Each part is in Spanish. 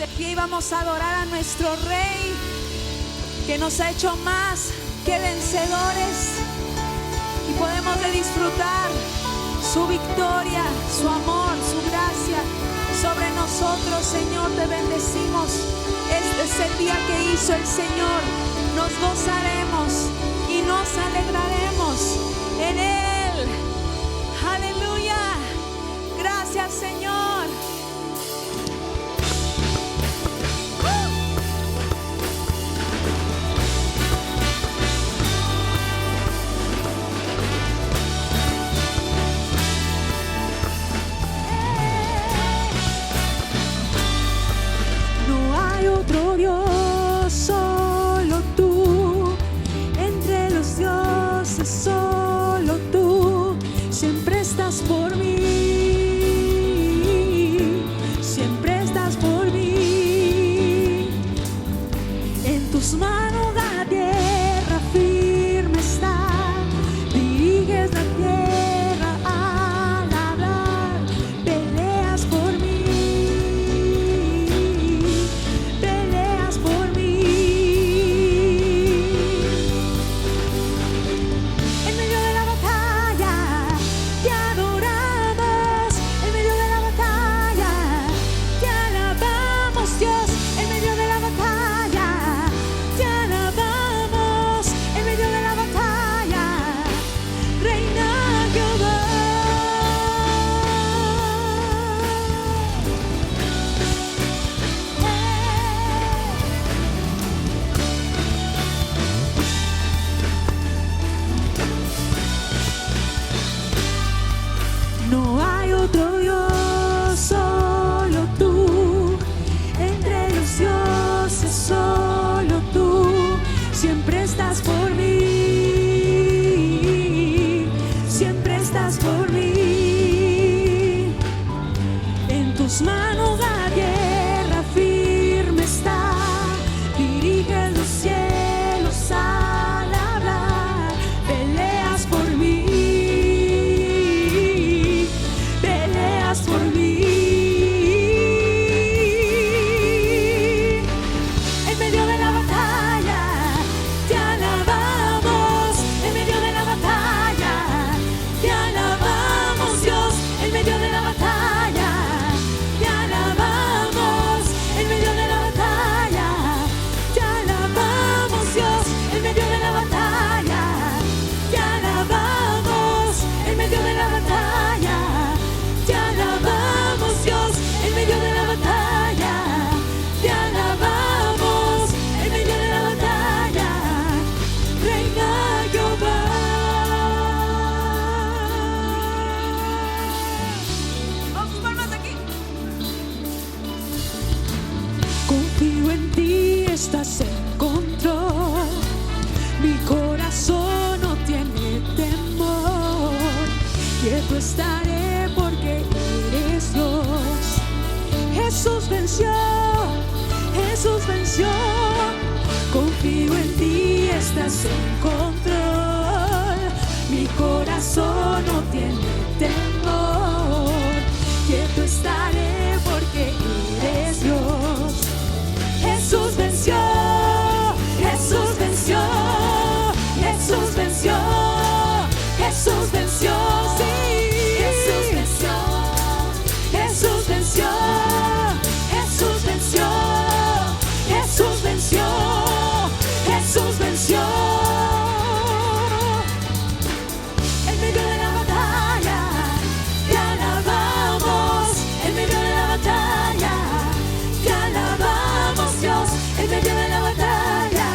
de pie y vamos a adorar a nuestro Rey, que nos ha hecho más que vencedores, y podemos de disfrutar su victoria, su amor, su gracia sobre nosotros. Señor, te bendecimos. Este es el día que hizo el Señor. Nos gozaremos y nos alegraremos en Él. Aleluya. Gracias, Señor. Otro Dios, solo tú, entre los dioses solo tú, siempre estás por mí, siempre estás por mí. En tus manos la tierra firme está, diriges la tierra al hablar, peleas por mí. Tus manos la tierra firme está, dirige los cielos al hablar, peleas por mí, peleas por mí. En medio de la batalla te alabamos, en medio de la batalla te alabamos, Dios, en medio de la batalla. Confío en ti, estás en control. Mi corazón no tiene temor. Quieto estaré porque eres Dios. Jesús venció, Jesús venció. Confío en ti, estás en control. Mi corazón no tiene temor. Quieto estaré porque eres Dios. Jesús venció, Jesús venció, Jesús venció, Jesús venció, sí. Jesús venció, Jesús venció, Jesús venció, Jesús venció, Jesús venció. En medio de la batalla te alabamos, en medio de la batalla te alabamos, Dios, en medio de la batalla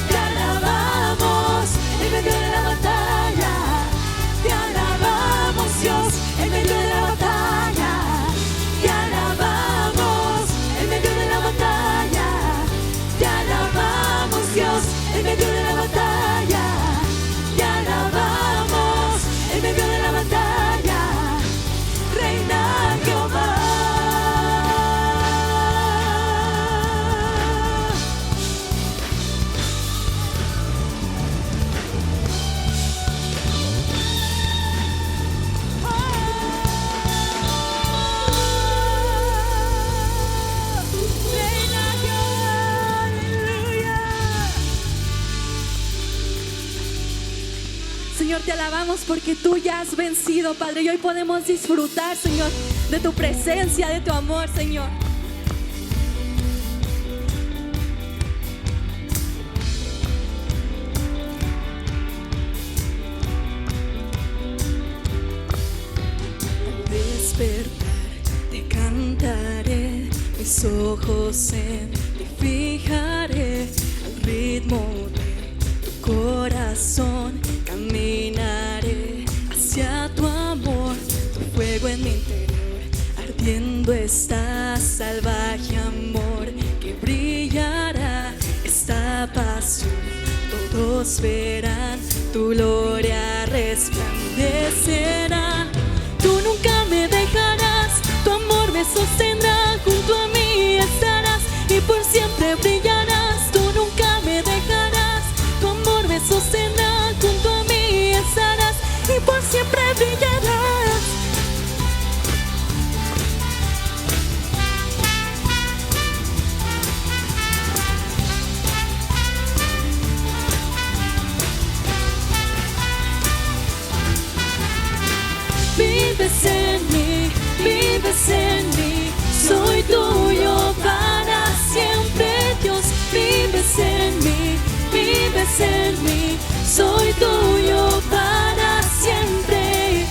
te alabamos, en medio de la batalla te alabamos porque tú ya has vencido, Padre. Y hoy podemos disfrutar, Señor, de tu presencia, de tu amor, Señor. Despertar, te cantaré, mis ojos en ti fijaré, al ritmo de tu corazón caminaré hacia tu amor, tu fuego en mi interior, ardiendo está salvaje amor que brillará esta pasión. Todos verán tu gloria resplandecerá. Tú nunca me dejarás, tu amor me sostendrá, junto a mí estarás y por siempre brillarás. Tú nunca me dejarás, tu amor me sostendrá, junto a mí estarás y por siempre brillarás. Vives en mí, soy tuyo para siempre, Dios. Vives en mí, soy tuyo para siempre.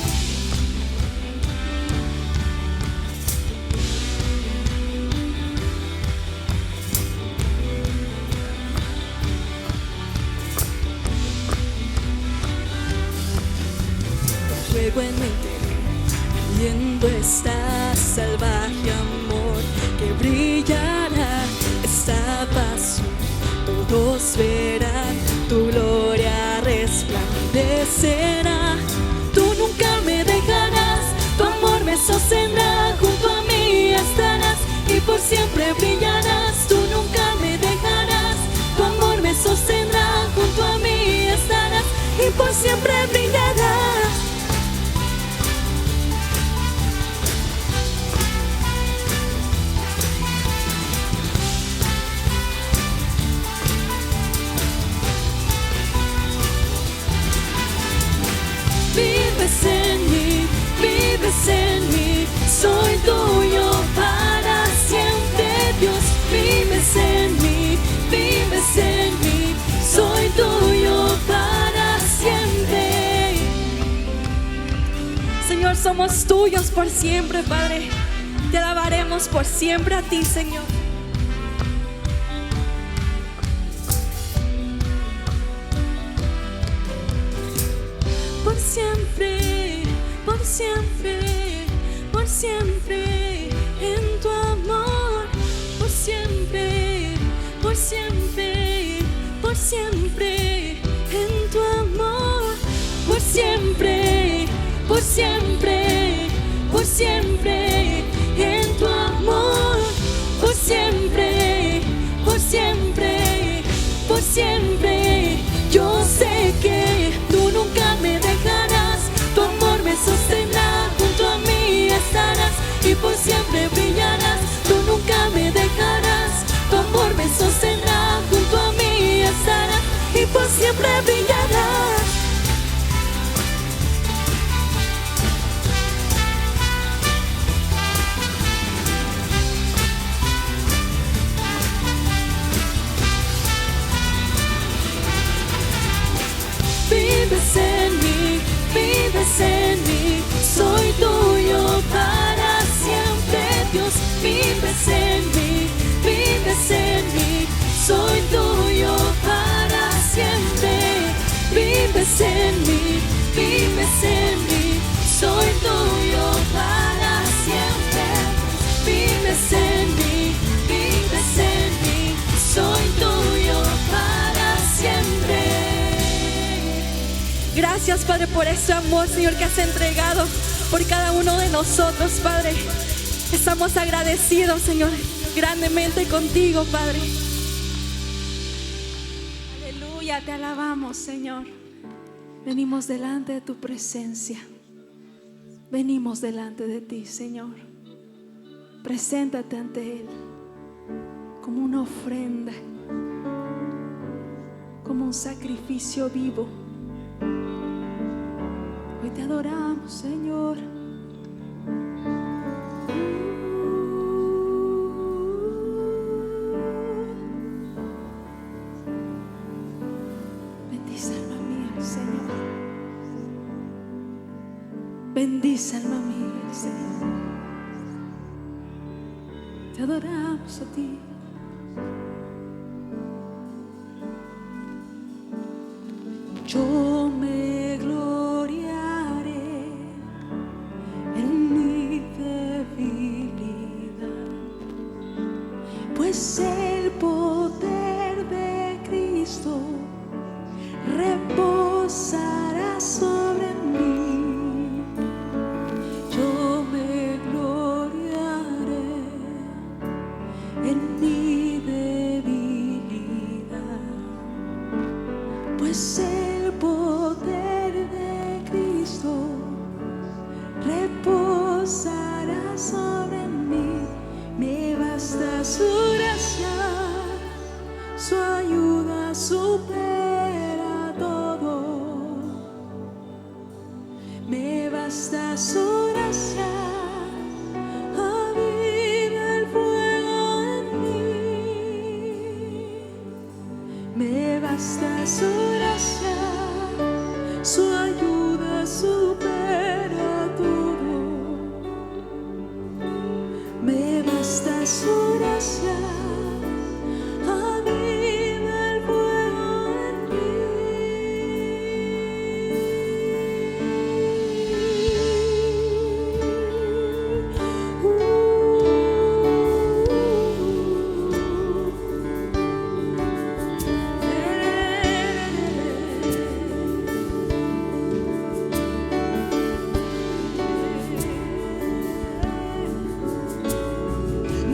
Fuego en mi interior, viendo esta salvaje amor que brillará esta pasión. Todos verán tu gloria resplandecerá. Tú nunca me dejarás, tu amor me sostendrá, junto a mí estarás y por siempre brillarás. Tú nunca me dejarás, tu amor me sostendrá, junto a mí estarás y por siempre brillarás. Vives en mí, soy tuyo para siempre, Dios. Vives en mí, soy tuyo para siempre. Señor, somos tuyos por siempre, Padre. Te alabaremos por siempre a ti, Señor. Por siempre, por siempre, por siempre, en tu amor. Por siempre, por siempre, por siempre, en tu amor. Por siempre, por siempre, por siempre, en tu amor. Por siempre, por siempre, por siempre. Yo sé que tú nunca me dejarás, tu amor me sostendrá, junto a mí estarás y por siempre brillarás. Tú nunca me dejarás, tu amor me sostendrá, junto a mí estarás y por siempre brillarás. Vives en mí, soy tuyo para siempre, Dios. Vives en mí, soy tuyo para siempre. Vives en mí, soy tuyo para siempre. Vives en mí, soy tuyo para siempre. Gracias, Padre, por ese amor, Señor, que has entregado por cada uno de nosotros, Padre. Estamos agradecidos, Señor, grandemente contigo, Padre. Aleluya, te alabamos, Señor. Venimos delante de tu presencia. Venimos delante de ti, Señor. Preséntate ante Él como una ofrenda, como un sacrificio vivo. Te adoramos, Señor. Bendice alma mía, Señor. Bendice alma mía, Señor. Te adoramos a ti. Yo me gloriaré en mi debilidad, pues el poder de Cristo reposará sobre mí. Yo me gloriaré en mi debilidad, pues el poder de Cristo reposará sobre mí. Me basta su gracia, su ayuda supera todo. Me basta su gracia, aviva el fuego en mí. Me basta su gracia, su ayuda supera todo. Me basta su gracia, aviva el fuego en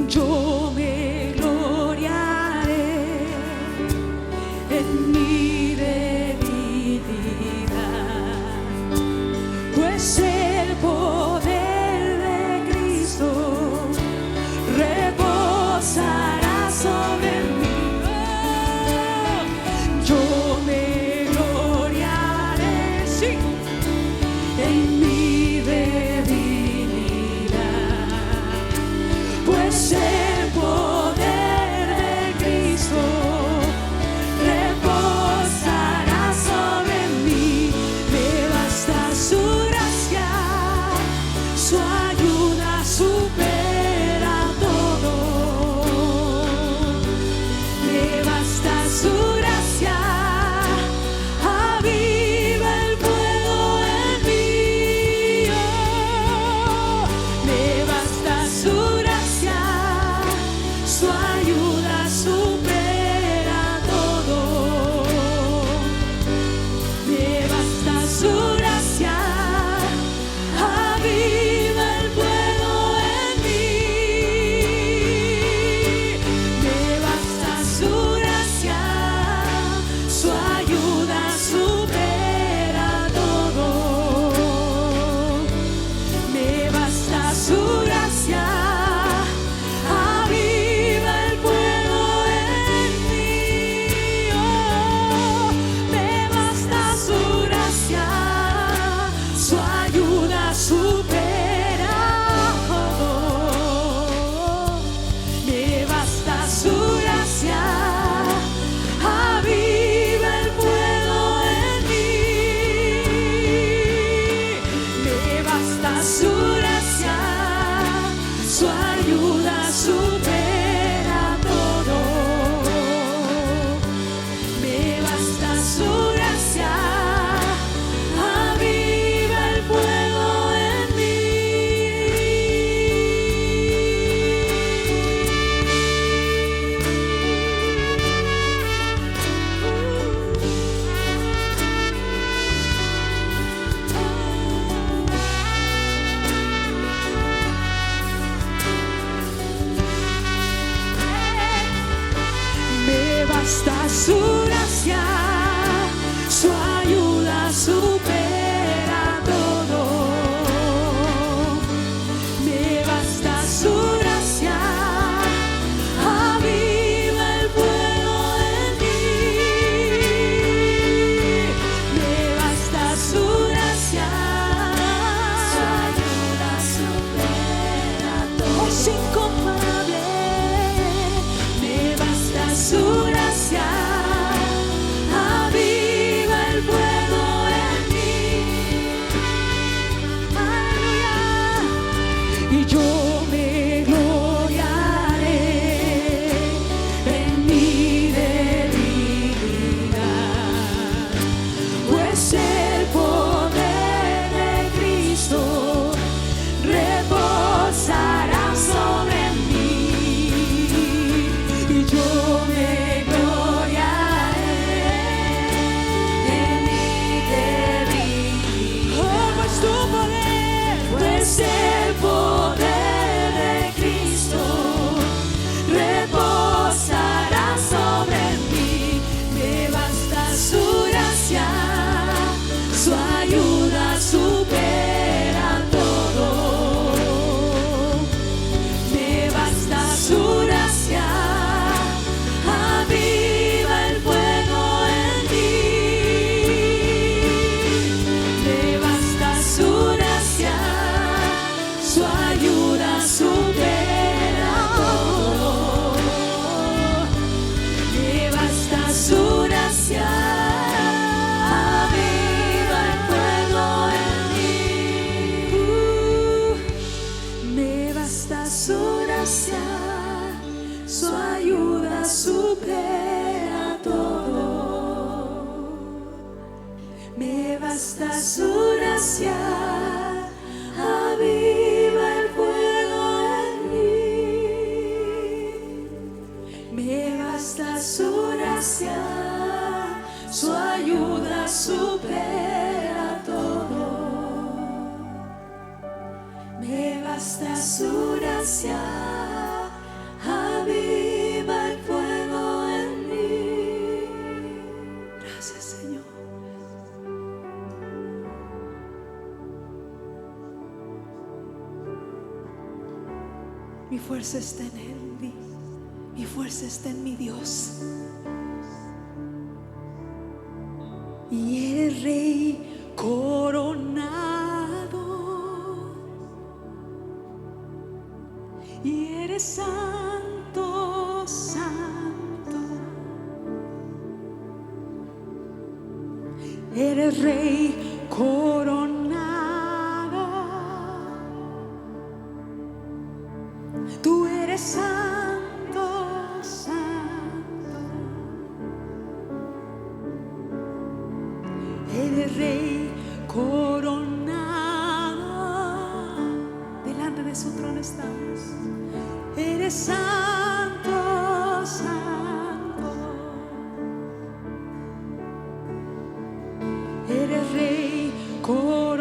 Yo me gloriaré en mi debilidad, pues el poder de Cristo reposará sobre mí. Yo me gloriaré, sí, en mi debilidad, pues el poder de Cristo reposará sobre mí. Me basta su gracia, su ayuda supera todo. Me basta su gracia, aviva el fuego en mí. Me basta su gracia, su ayuda supera todo. Me basta su gracia, aviva el fuego en mí. Me basta su gracia, su ayuda supera todo. Me basta su gracia, aviva el fuego en mí. Me basta su gracia, su ayuda supera todo. Me basta su gracia, aviva el fuego en mí. Me basta su gracia, su ayuda supera todo. Me basta su gracia, aviva el fuego en mí. Me basta su gracia, su ayuda supera todo. Me basta su gracia, aviva el fuego en mí. Me basta su gracia, supera todo. Me basta su gracia, aviva el fuego en mí. Me basta su gracia, su ayuda supera todo. Me basta su gracia, aviva el fuego en mí. Gracias, Señor. Mi fuerza está en Él, mi fuerza está en mi Dios. Y eres Rey coronado, y eres santo, santo. Eres Rey coronado, tú eres santo, santo. Eres Rey coronado, delante de su trono estamos. Eres santo, santo. Eres Rey coronado.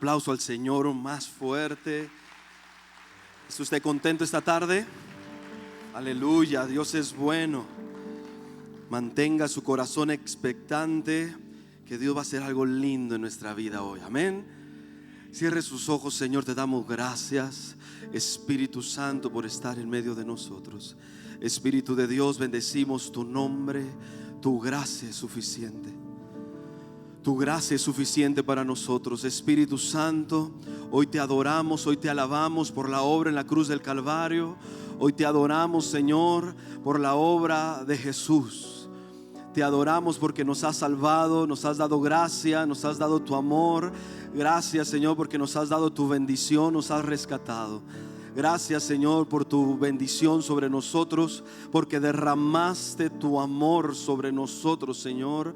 aplauso al Señor más fuerte. ¿Está usted contento esta tarde? Aleluya, Dios es bueno. Mantenga su corazón expectante, que Dios va a hacer algo lindo en nuestra vida hoy. Amén. Cierre sus ojos, Señor, te damos gracias, Espíritu Santo, por estar en medio de nosotros. Espíritu de Dios, bendecimos tu nombre. Tu gracia es suficiente. Tu gracia es suficiente para nosotros. Espíritu Santo, hoy te adoramos, hoy te alabamos por la obra en la cruz del Calvario. Hoy te adoramos, Señor, por la obra de Jesús. Te adoramos porque nos has salvado, nos has dado gracia, nos has dado tu amor. Gracias, Señor, porque nos has dado tu bendición, nos has rescatado. Gracias, Señor, por tu bendición sobre nosotros, porque derramaste tu amor sobre nosotros, Señor,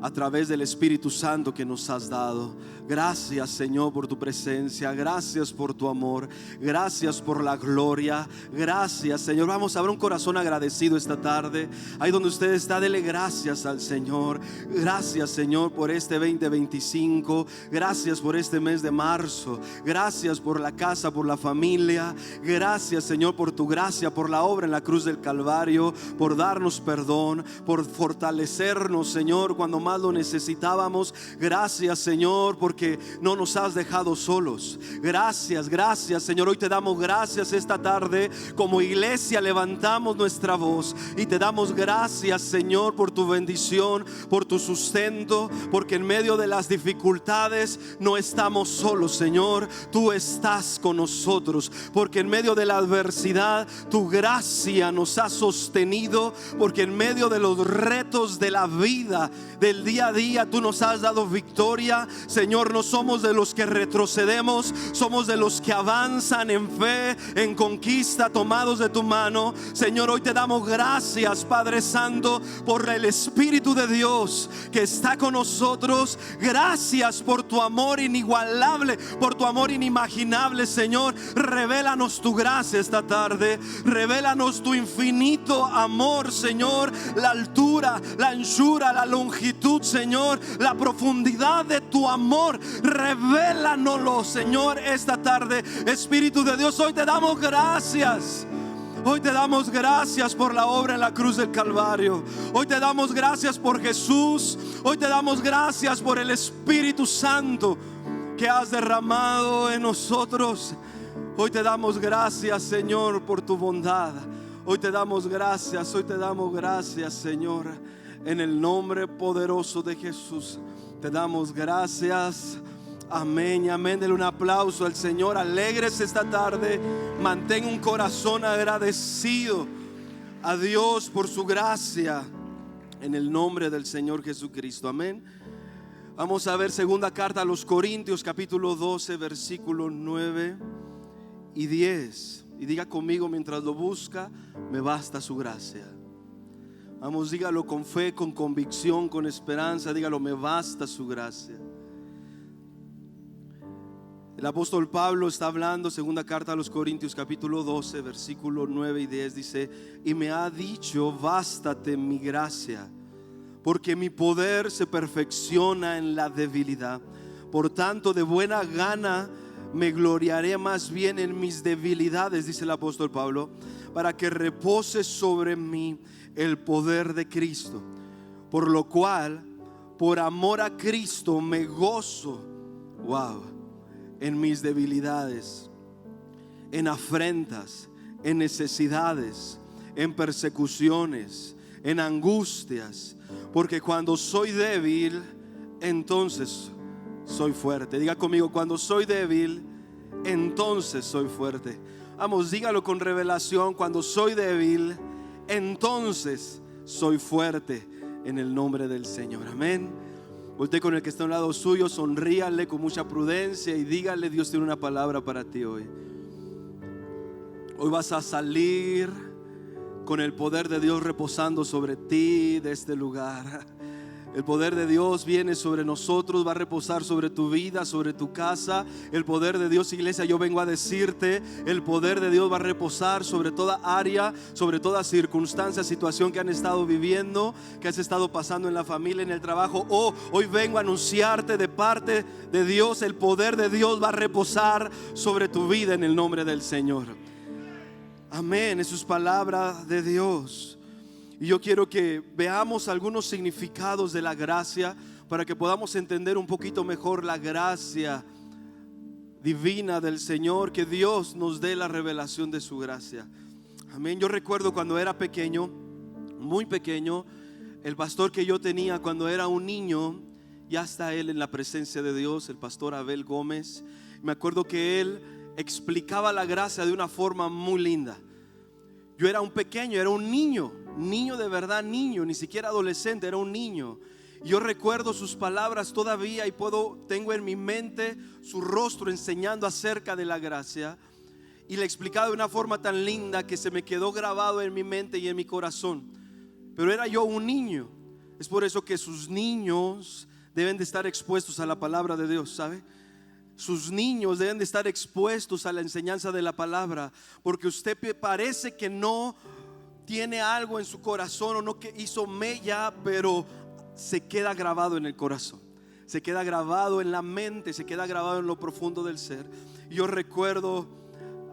a través del Espíritu Santo que nos has dado. Gracias, Señor, por tu presencia. Gracias por tu amor. Gracias por la gloria. Gracias, Señor. Vamos a ver un corazón agradecido esta tarde. Ahí donde usted está, dele gracias al Señor. Gracias, Señor, por este 2025. Gracias por este mes de marzo. Gracias por la casa, por la familia. Gracias, Señor, por tu gracia, por la obra en la cruz del Calvario, por darnos perdón, por fortalecernos, Señor, cuando más lo necesitábamos. Gracias, Señor, porque no nos has dejado solos. Gracias, gracias, Señor. Hoy te damos gracias esta tarde. Como iglesia levantamos nuestra voz y te damos gracias, Señor, por tu bendición, por tu sustento, porque en medio de las dificultades no estamos solos, Señor. Tú estás con nosotros, porque en medio de la adversidad tu gracia nos ha sostenido, porque en medio de los retos de la vida, del día a día, tú nos has dado victoria, Señor. No somos de los que retrocedemos, somos de los que avanzan en fe, en conquista, tomados de tu mano. Señor, hoy te damos gracias, Padre Santo, por el Espíritu de Dios que está con nosotros. Gracias por tu amor inigualable, por tu amor inimaginable, Señor. Revélanos tu gracia esta tarde. Revélanos tu infinito amor, Señor. La altura, la anchura, la longitud, Señor, la profundidad de tu amor. Revélanoslo, Señor, esta tarde. Espíritu de Dios, hoy te damos gracias. Hoy te damos gracias por la obra en la cruz del Calvario. Hoy te damos gracias por Jesús. Hoy te damos gracias por el Espíritu Santo que has derramado en nosotros. Hoy te damos gracias, Señor, por tu bondad. Hoy te damos gracias, Señor. En el nombre poderoso de Jesús te damos gracias. Amén, amén. Denle un aplauso al Señor. Alégrese esta tarde. Mantén un corazón agradecido a Dios por su gracia, en el nombre del Señor Jesucristo. Amén. Vamos a ver segunda carta a los Corintios, capítulo 12, versículos 9 y 10. Y diga conmigo mientras lo busca: me basta su gracia. Vamos, dígalo con fe, con convicción, con esperanza. Dígalo: me basta su gracia. El apóstol Pablo está hablando, segunda carta a los Corintios, capítulo 12, versículos 9 y 10. Dice: y me ha dicho, bástate mi gracia, porque mi poder se perfecciona en la debilidad. Por tanto, de buena gana me gloriaré más bien en mis debilidades, dice el apóstol Pablo, para que repose sobre mí el poder de Cristo. Por lo cual, por amor a Cristo, me gozo, en mis debilidades, en afrentas, en necesidades, en persecuciones, en angustias, porque cuando soy débil, entonces soy fuerte. Diga conmigo: cuando soy débil, entonces soy fuerte. Vamos, dígalo con revelación: cuando soy débil, entonces soy fuerte, en el nombre del Señor. Amén. Voltee con el que está a un lado suyo, sonríale con mucha prudencia y dígale: Dios tiene una palabra para ti hoy. Hoy vas a salir con el poder de Dios reposando sobre ti de este lugar. El poder de Dios viene sobre nosotros, va a reposar sobre tu vida, sobre tu casa. El poder de Dios, iglesia, yo vengo a decirte, el poder de Dios va a reposar sobre toda área, sobre toda circunstancia, situación que han estado viviendo, que has estado pasando en la familia, en el trabajo. Hoy vengo a anunciarte de parte de Dios, el poder de Dios va a reposar sobre tu vida en el nombre del Señor. Amén, eso es palabra de Dios. Y yo quiero que veamos algunos significados de la gracia para que podamos entender un poquito mejor la gracia divina del Señor, que Dios nos dé la revelación de su gracia. Amén. Yo recuerdo cuando era pequeño, muy pequeño, el pastor que yo tenía cuando era un niño, ya está él en la presencia de Dios, el pastor Abel Gómez. Me acuerdo que él explicaba la gracia de una forma muy linda. Yo era un pequeño, era un niño de verdad, niño, ni siquiera adolescente, era un niño. Yo recuerdo sus palabras todavía y tengo en mi mente su rostro enseñando acerca de la gracia, y le explicaba de una forma tan linda que se me quedó grabado en mi mente y en mi corazón. Pero era yo un niño. Es por eso que sus niños deben de estar expuestos a la palabra de Dios, ¿sabe? Sus niños deben de estar expuestos a la enseñanza de la palabra, porque usted parece que no tiene algo en su corazón o no que hizo mella, pero se queda grabado en el corazón, se queda grabado en la mente, se queda grabado en lo profundo del ser. Yo recuerdo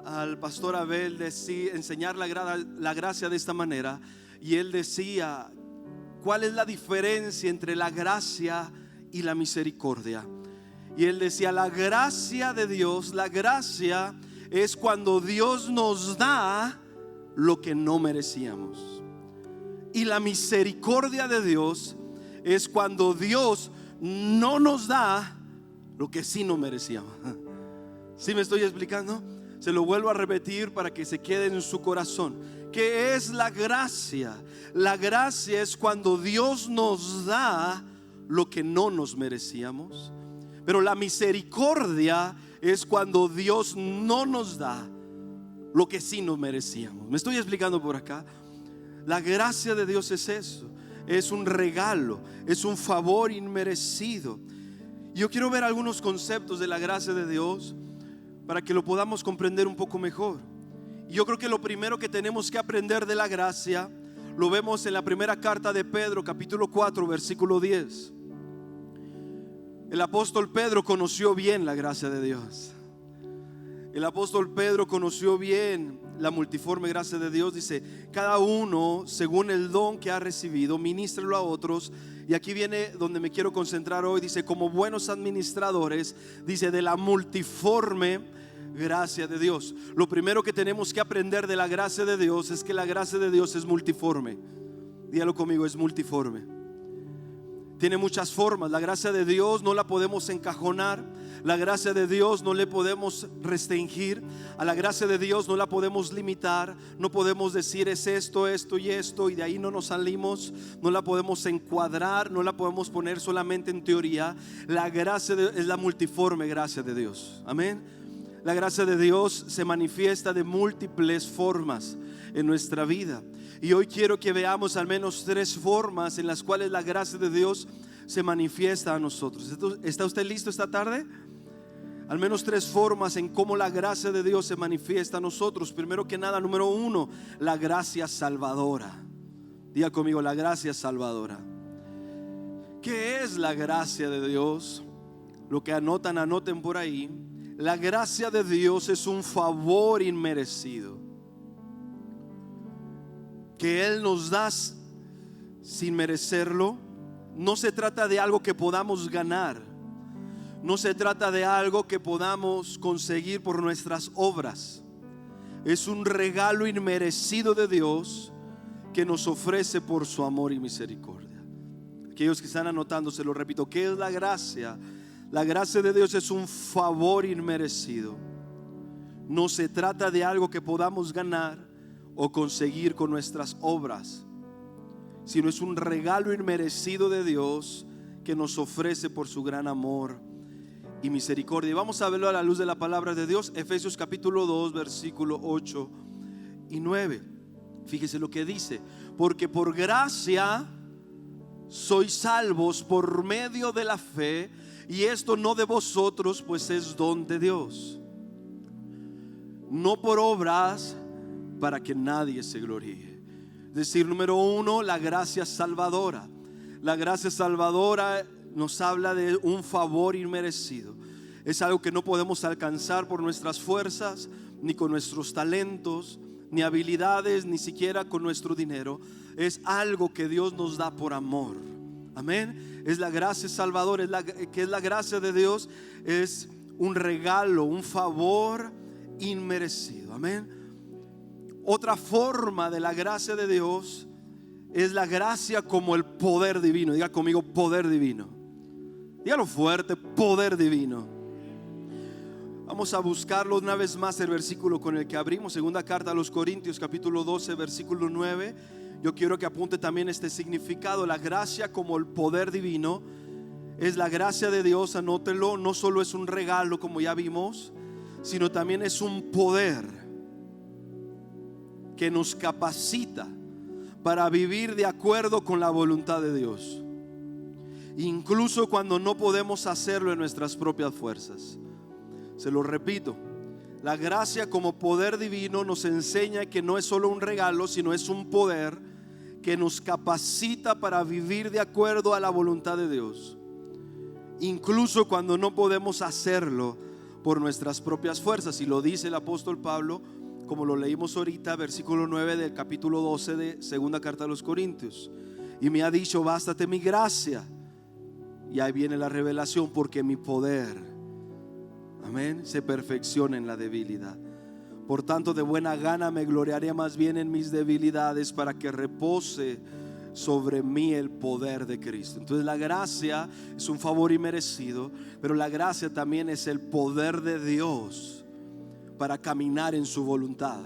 al pastor Abel enseñar la gracia de esta manera, y él decía: ¿cuál es la diferencia entre la gracia y la misericordia? Y él decía: la gracia de Dios, la gracia es cuando Dios nos da lo que no merecíamos. Y la misericordia de Dios es cuando Dios no nos da lo que sí no merecíamos. ¿Sí me estoy explicando? Se lo vuelvo a repetir para que se quede en su corazón. ¿Qué es la gracia? La gracia es cuando Dios nos da lo que no nos merecíamos. Pero la misericordia es cuando Dios no nos da lo que sí nos merecíamos. ¿Me estoy explicando por acá? La gracia de Dios es eso. Es un regalo, es un favor inmerecido. Y yo quiero ver algunos conceptos de la gracia de Dios para que lo podamos comprender un poco mejor. Y yo creo que lo primero que tenemos que aprender de la gracia lo vemos en la primera carta de Pedro, capítulo 4, versículo 10. El apóstol Pedro conoció bien la gracia de Dios. El apóstol Pedro conoció bien la multiforme gracia de Dios. Dice: cada uno según el don que ha recibido, ministrelo a otros. Y aquí viene donde me quiero concentrar hoy. Dice: como buenos administradores, dice, de la multiforme gracia de Dios. Lo primero que tenemos que aprender de la gracia de Dios es que la gracia de Dios es multiforme. Dígalo conmigo: es multiforme. Tiene muchas formas. La gracia de Dios no la podemos encajonar. La gracia de Dios no le podemos restringir. A la gracia de Dios no la podemos limitar. No podemos decir es esto, esto y esto, y de ahí no nos salimos. No la podemos encuadrar. No la podemos poner solamente en teoría. La gracia es la multiforme gracia de Dios. Amén. La gracia de Dios se manifiesta de múltiples formas en nuestra vida. Y hoy quiero que veamos al menos 3 formas en las cuales la gracia de Dios se manifiesta a nosotros. ¿Está usted listo esta tarde? Al menos 3 formas en cómo la gracia de Dios se manifiesta a nosotros. Primero que nada, número 1, la gracia salvadora. Diga conmigo: la gracia salvadora. ¿Qué es la gracia de Dios? Lo que anoten por ahí. La gracia de Dios es un favor inmerecido que Él nos da sin merecerlo. No se trata de algo que podamos ganar. No se trata de algo que podamos conseguir por nuestras obras. Es un regalo inmerecido de Dios que nos ofrece por su amor y misericordia. Aquellos que están anotando, se lo repito: ¿qué es la gracia? La gracia de Dios es un favor inmerecido. No se trata de algo que podamos ganar o conseguir con nuestras obras, sino es un regalo inmerecido de Dios que nos ofrece por su gran amor y misericordia. Y vamos a verlo a la luz de la palabra de Dios. Efesios capítulo 2, versículo 8 y 9. Fíjese lo que dice: porque por gracia sois salvos por medio de la fe, y esto no de vosotros, pues es don de Dios, no por obras, para que nadie se gloríe. Es decir, número uno, la gracia salvadora. La gracia salvadora nos habla de un favor inmerecido. Es algo que no podemos alcanzar por nuestras fuerzas, ni con nuestros talentos, ni habilidades, ni siquiera con nuestro dinero. Es algo que Dios nos da por amor. Amén. Es la gracia salvadora, que es la gracia de Dios. Es un regalo, un favor inmerecido. Amén. Otra forma de la gracia de Dios es la gracia como el poder divino. Diga conmigo, poder divino. Dígalo fuerte, poder divino. Vamos a buscarlo una vez más, el versículo con el que abrimos, segunda carta a los Corintios, capítulo 12, versículo 9. Yo quiero que apunte también este significado. La gracia como el poder divino es la gracia de Dios, anótelo. No solo es un regalo, como ya vimos, sino también es un poder que nos capacita para vivir de acuerdo con la voluntad de Dios, incluso cuando no podemos hacerlo en nuestras propias fuerzas. Se lo repito, la gracia como poder divino nos enseña que no es solo un regalo, sino es un poder que nos capacita para vivir de acuerdo a la voluntad de Dios, incluso cuando no podemos hacerlo por nuestras propias fuerzas. Y lo dice el apóstol Pablo, como lo leímos ahorita, versículo 9 del capítulo 12 de segunda carta a los Corintios. Y me ha dicho, bástate mi gracia. Y ahí viene la revelación, porque mi poder, amén, se perfecciona en la debilidad. Por tanto, de buena gana me gloriaré más bien en mis debilidades, para que repose sobre mí el poder de Cristo. Entonces la gracia es un favor inmerecido, pero la gracia también es el poder de Dios para caminar en su voluntad.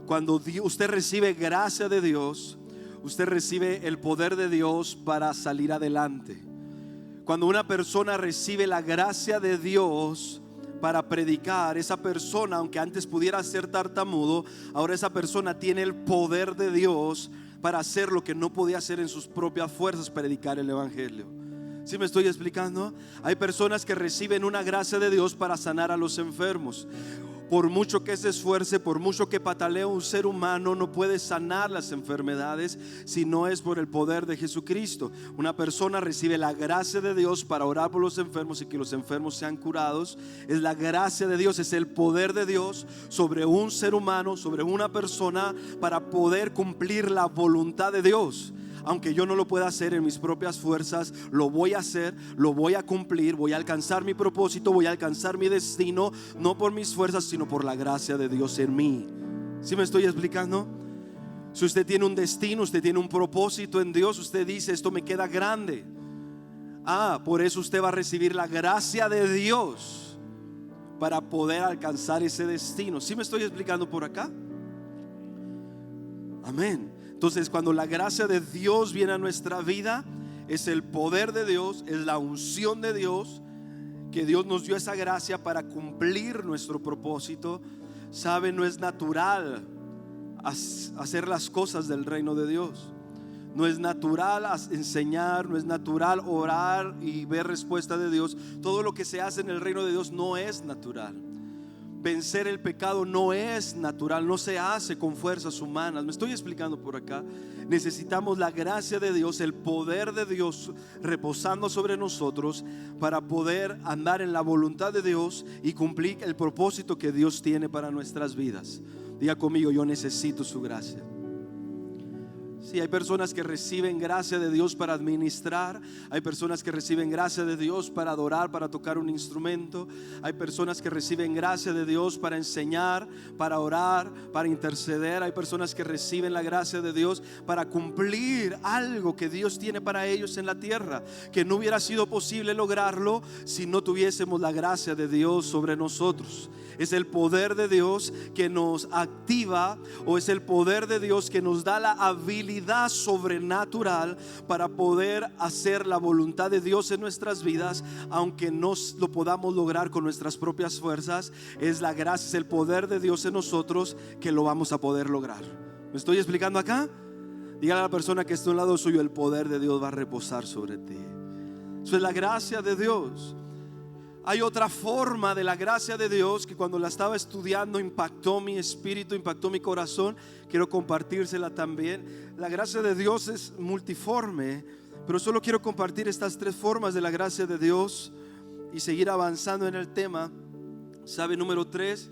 Cuando usted recibe gracia de Dios, usted recibe el poder de Dios para salir adelante. Cuando una persona recibe la gracia de Dios para predicar, esa persona, aunque antes pudiera ser tartamudo, ahora esa persona tiene el poder de Dios para hacer lo que no podía hacer en sus propias fuerzas, predicar el evangelio. ¿Sí me estoy explicando? Hay personas que reciben una gracia de Dios para sanar a los enfermos. Por mucho que se esfuerce, por mucho que patalee, un ser humano no puede sanar las enfermedades si no es por el poder de Jesucristo. Una persona recibe la gracia de Dios para orar por los enfermos y que los enfermos sean curados. Es la gracia de Dios, es el poder de Dios sobre un ser humano, sobre una persona, para poder cumplir la voluntad de Dios. Aunque yo no lo pueda hacer en mis propias fuerzas, lo voy a hacer, lo voy a cumplir, voy a alcanzar mi propósito, voy a alcanzar mi destino, no por mis fuerzas, sino por la gracia de Dios en mí. ¿Sí me estoy explicando? Si usted tiene un destino, usted tiene un propósito en Dios, usted dice, esto me queda grande. Por eso usted va a recibir la gracia de Dios para poder alcanzar ese destino. ¿Sí me estoy explicando por acá? Amén. Entonces, cuando la gracia de Dios viene a nuestra vida, es el poder de Dios, es la unción de Dios, que Dios nos dio esa gracia para cumplir nuestro propósito. Sabe, no es natural hacer las cosas del reino de Dios. No es natural enseñar, no es natural orar y ver respuesta de Dios. Todo lo que se hace en el reino de Dios no es natural. Vencer el pecado no es natural, no se hace con fuerzas humanas. Me estoy explicando por acá. Necesitamos la gracia de Dios, el poder de Dios reposando sobre nosotros para poder andar en la voluntad de Dios y cumplir el propósito que Dios tiene para nuestras vidas. Diga conmigo, yo necesito su gracia. Sí, hay personas que reciben gracia de Dios para administrar. Hay personas que reciben gracia de Dios para adorar, para tocar un instrumento. Hay personas que reciben gracia de Dios para enseñar, para orar, para interceder. Hay personas que reciben la gracia de Dios para cumplir algo que Dios tiene para ellos en la tierra, que no hubiera sido posible lograrlo si no tuviésemos la gracia de Dios sobre nosotros. Es el poder de Dios que nos activa, o es el poder de Dios que nos da la habilidad sobrenatural para poder hacer la voluntad de Dios en nuestras vidas, aunque no lo podamos lograr con nuestras propias fuerzas. Es la gracia, es el poder de Dios en nosotros que lo vamos a poder lograr. ¿Me estoy explicando acá? Dígale a la persona que está a un lado suyo: el poder de Dios va a reposar sobre ti. Eso es la gracia de Dios. Hay otra forma de la gracia de Dios que cuando la estaba estudiando impactó mi espíritu, impactó mi corazón. Quiero compartírsela también. La gracia de Dios es multiforme, pero solo quiero compartir estas 3 formas de la gracia de Dios y seguir avanzando en el tema. ¿Sabe? Número 3.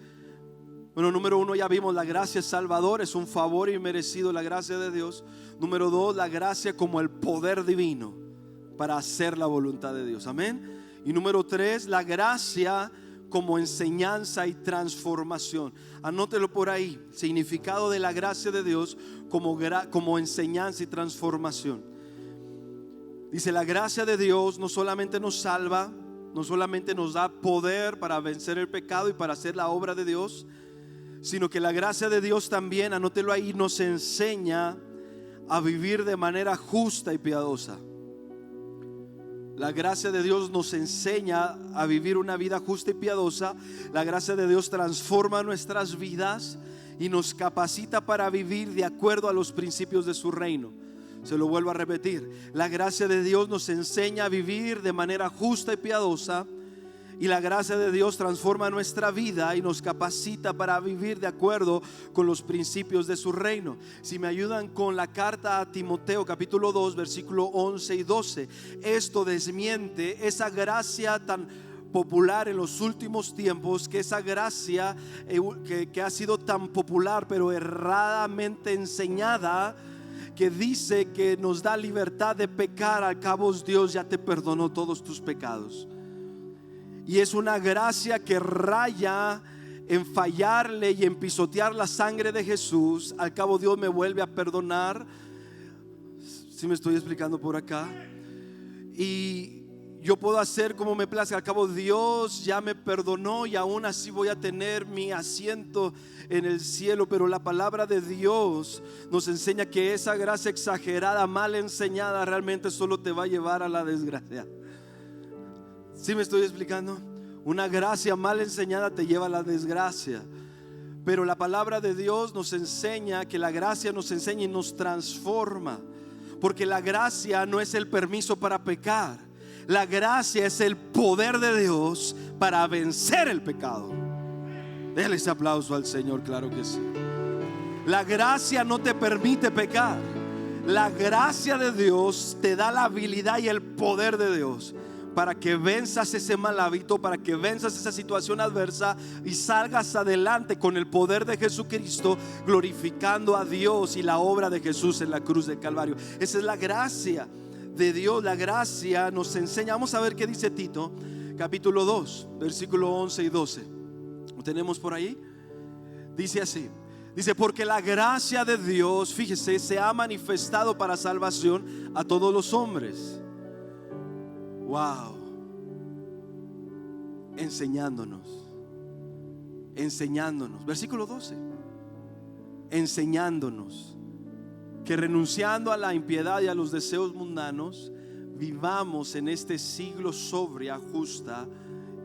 Bueno, número 1 ya vimos, la gracia es salvador, es un favor inmerecido, la gracia de Dios. Número 2, la gracia como el poder divino para hacer la voluntad de Dios. Amén. Y número 3, la gracia como enseñanza y transformación. Anótelo por ahí. Significado de la gracia de Dios como enseñanza y transformación. Dice: la gracia de Dios no solamente nos salva, no solamente nos da poder para vencer el pecado y para hacer la obra de Dios, sino que la gracia de Dios también, anótelo ahí, nos enseña a vivir de manera justa y piadosa. La gracia de Dios nos enseña a vivir una vida justa y piadosa. La gracia de Dios transforma nuestras vidas y nos capacita para vivir de acuerdo a los principios de su reino. Se lo vuelvo a repetir: la gracia de Dios nos enseña a vivir de manera justa y piadosa, y la gracia de Dios transforma nuestra vida y nos capacita para vivir de acuerdo con los principios de su reino. Si me ayudan con la carta a Timoteo capítulo 2 versículo 11 y 12. Esto desmiente esa gracia tan popular en los últimos tiempos, que esa gracia que ha sido tan popular pero erradamente enseñada, que dice que nos da libertad de pecar. Al cabo Dios ya te perdonó todos tus pecados. Y es una gracia que raya en fallarle y en pisotear la sangre de Jesús. Al cabo Dios me vuelve a perdonar. ¿Sí me estoy explicando por acá? Y yo puedo hacer como me plazca. Al cabo Dios ya me perdonó y aún así voy a tener mi asiento en el cielo. Pero la palabra de Dios nos enseña que esa gracia exagerada, mal enseñada, realmente solo te va a llevar a la desgracia. ¿Sí me estoy explicando? Una gracia mal enseñada te lleva a la desgracia. Pero la palabra de Dios nos enseña que la gracia nos enseña y nos transforma. Porque la gracia no es el permiso para pecar. La gracia es el poder de Dios para vencer el pecado. Déjale ese aplauso al Señor, claro que sí. La gracia no te permite pecar. La gracia de Dios te da la habilidad y el poder de Dios para que venzas ese mal hábito, para que venzas esa situación adversa y salgas adelante con el poder de Jesucristo, glorificando a Dios y la obra de Jesús en la cruz del Calvario. Esa es la gracia de Dios. La gracia nos enseña. Vamos a ver qué dice Tito capítulo 2 versículo 11 y 12. ¿Lo tenemos por ahí? Dice así. Dice: porque la gracia de Dios, fíjese, se ha manifestado para salvación a todos los hombres. Wow. Enseñándonos. Versículo 12. Enseñándonos que renunciando a la impiedad y a los deseos mundanos, vivamos en este siglo sobria, justa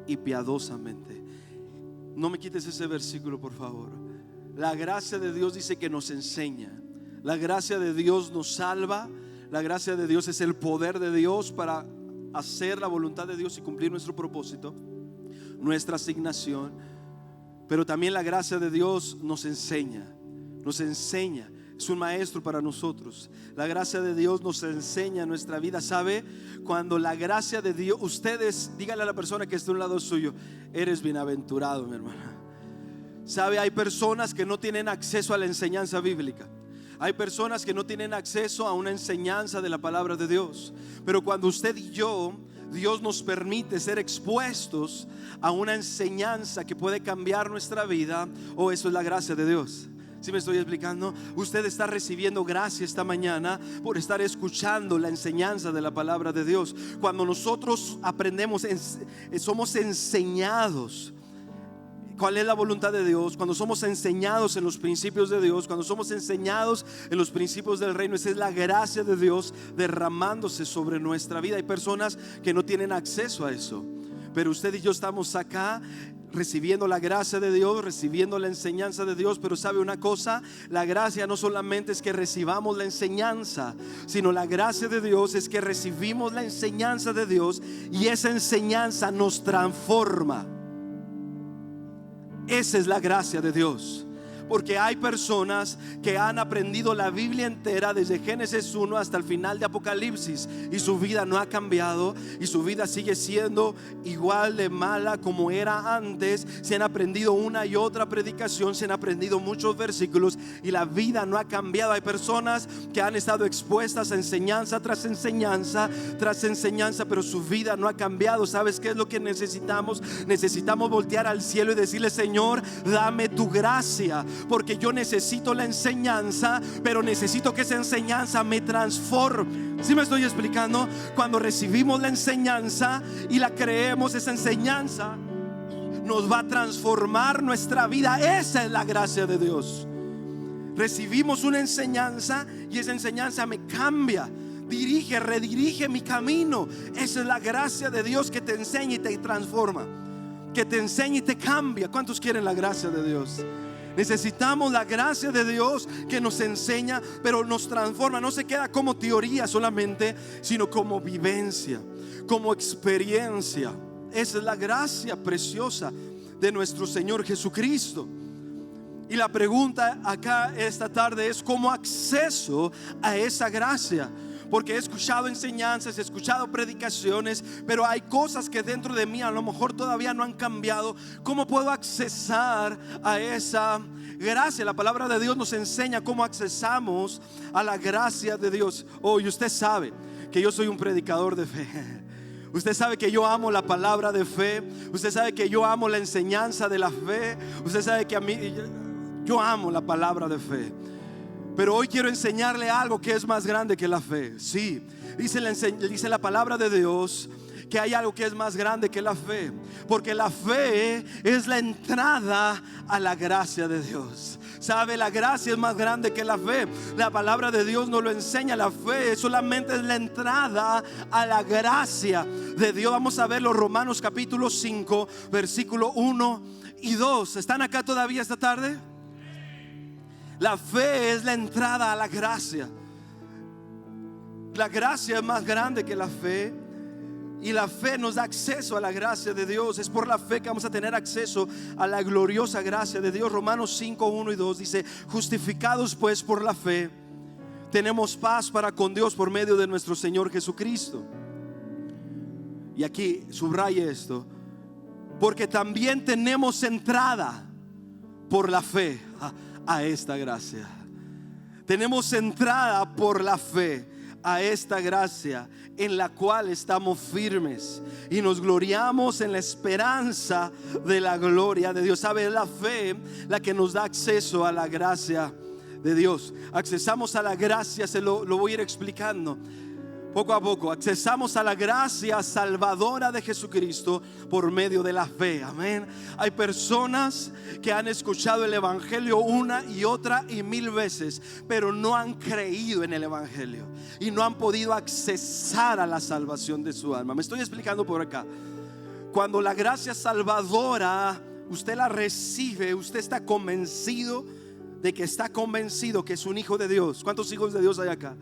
y piadosamente. No me quites ese versículo, por favor. La gracia de Dios dice que nos enseña. La gracia de Dios nos salva. La gracia de Dios es el poder de Dios para hacer la voluntad de Dios y cumplir nuestro propósito, nuestra asignación. Pero también la gracia de Dios nos enseña. Es un maestro para nosotros. La gracia de Dios nos enseña nuestra vida. ¿Sabe? Cuando la gracia de Dios, ustedes, díganle a la persona que está a un lado suyo: eres bienaventurado, mi hermana. ¿Sabe? Hay personas que no tienen acceso a la enseñanza bíblica. Hay personas que no tienen acceso a una enseñanza de la palabra de Dios. Pero cuando usted y yo, Dios nos permite ser expuestos a una enseñanza que puede cambiar nuestra vida, eso es la gracia de Dios. ¿Sí me estoy explicando? Usted está recibiendo gracia esta mañana por estar escuchando la enseñanza de la palabra de Dios. Cuando nosotros aprendemos, somos enseñados. ¿Cuál es la voluntad de Dios? Cuando somos enseñados en los principios de Dios, cuando somos enseñados en los principios del reino, esa es la gracia de Dios derramándose sobre nuestra vida. Hay personas que no tienen acceso a eso, pero usted y yo estamos acá recibiendo la gracia de Dios, recibiendo la enseñanza de Dios. Pero sabe una cosa, la gracia no solamente es que recibamos la enseñanza, sino la gracia de Dios es que recibimos la enseñanza de Dios y esa enseñanza nos transforma. Esa es la gracia de Dios. Porque hay personas que han aprendido la Biblia entera desde Génesis 1 hasta el final de Apocalipsis y su vida no ha cambiado y su vida sigue siendo igual de mala como era antes. Se han aprendido una y otra predicación, se han aprendido muchos versículos y la vida no ha cambiado. Hay personas que han estado expuestas a enseñanza tras enseñanza tras enseñanza, pero su vida no ha cambiado. ¿Sabes qué es lo que necesitamos? Necesitamos voltear al cielo y decirle: Señor, dame tu gracia. Porque yo necesito la enseñanza, pero necesito que esa enseñanza me transforme. ¿Sí me estoy explicando? Cuando recibimos la enseñanza y la creemos, esa enseñanza nos va a transformar nuestra vida. Esa es la gracia de Dios. Recibimos una enseñanza y esa enseñanza me cambia, dirige, redirige mi camino. Esa es la gracia de Dios, que te enseña y te transforma, que te enseña y te cambia. ¿Cuántos quieren la gracia de Dios? Necesitamos la gracia de Dios que nos enseña, pero nos transforma. No se queda como teoría solamente, sino como vivencia, como experiencia. Esa es la gracia preciosa de nuestro Señor Jesucristo. Y la pregunta acá esta tarde es: ¿cómo acceso a esa gracia? Porque he escuchado enseñanzas, he escuchado predicaciones, pero hay cosas que dentro de mí a lo mejor todavía no han cambiado. ¿Cómo puedo accesar a esa gracia? La palabra de Dios nos enseña cómo accesamos a la gracia de Dios. Y usted sabe que yo soy un predicador de fe. Usted sabe que yo amo la palabra de fe. Usted sabe que yo amo la enseñanza de la fe. Usted sabe que a mí, yo amo la palabra de fe. Pero hoy quiero enseñarle algo que es más grande que la fe. Sí, dice la palabra de Dios que hay algo que es más grande que la fe. Porque la fe es la entrada a la gracia de Dios. ¿Sabe? La gracia es más grande que la fe. La palabra de Dios nos lo enseña. La fe solamente es la entrada a la gracia de Dios. Vamos a ver los Romanos capítulo 5, versículo 1 y 2. ¿Están acá todavía esta tarde? La fe es la entrada a la gracia. La gracia es más grande que la fe. Y la fe nos da acceso a la gracia de Dios. Es por la fe que vamos a tener acceso a la gloriosa gracia de Dios. Romanos 5, 1 y 2 dice: justificados pues por la fe, tenemos paz para con Dios por medio de nuestro Señor Jesucristo. Y aquí subraye esto: porque también tenemos entrada por la fe a esta gracia. Tenemos entrada por la fe a esta gracia, en la cual estamos firmes y nos gloriamos en la esperanza de la gloria de Dios. ¿Sabe? Es la fe la que nos da acceso a la gracia de Dios. Accesamos a la gracia, lo voy a ir explicando poco a poco. Accesamos a la gracia salvadora de Jesucristo por medio de la fe. Amén. Hay personas que han escuchado el evangelio una y otra y mil veces, pero no han creído en el evangelio y no han podido accesar a la salvación de su alma. Me estoy explicando por acá. Cuando la gracia salvadora usted la recibe, usted está convencido de que es un hijo de Dios. ¿Cuántos hijos de Dios hay acá?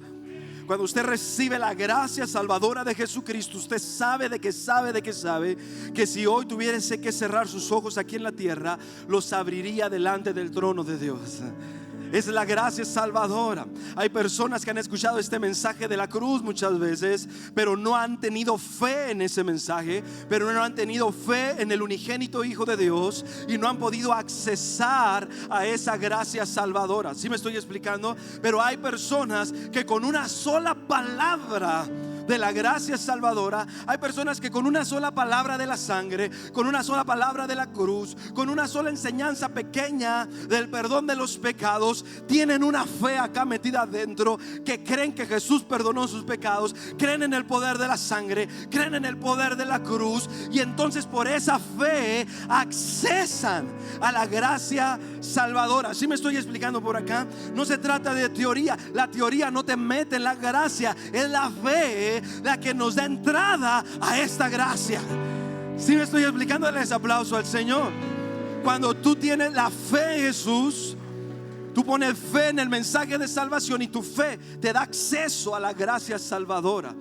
Cuando usted recibe la gracia salvadora de Jesucristo, usted sabe que si hoy tuviese que cerrar sus ojos aquí en la tierra, los abriría delante del trono de Dios. Es la gracia salvadora. Hay personas que han escuchado este mensaje de la cruz muchas veces, pero no han tenido fe en ese mensaje, pero no han tenido fe en el unigénito Hijo de Dios y no han podido accesar a esa gracia salvadora. ¿Sí me estoy explicando? Pero hay personas que con una sola palabra de la gracia salvadora, hay personas que con una sola palabra de la sangre, con una sola palabra de la cruz, con una sola enseñanza pequeña del perdón de los pecados, tienen una fe acá metida adentro, que creen que Jesús perdonó sus pecados, creen en el poder de la sangre, creen en el poder de la cruz, y entonces por esa fe accesan a la gracia salvadora. ¿Sí me estoy explicando por acá? No se trata de teoría. La teoría no te mete en la gracia, es la fe la que nos da entrada a esta gracia. Si me estoy explicando, denles aplauso al Señor. Cuando tú tienes la fe en Jesús, tú pones fe en el mensaje de salvación y tu fe te da acceso a la gracia salvadora.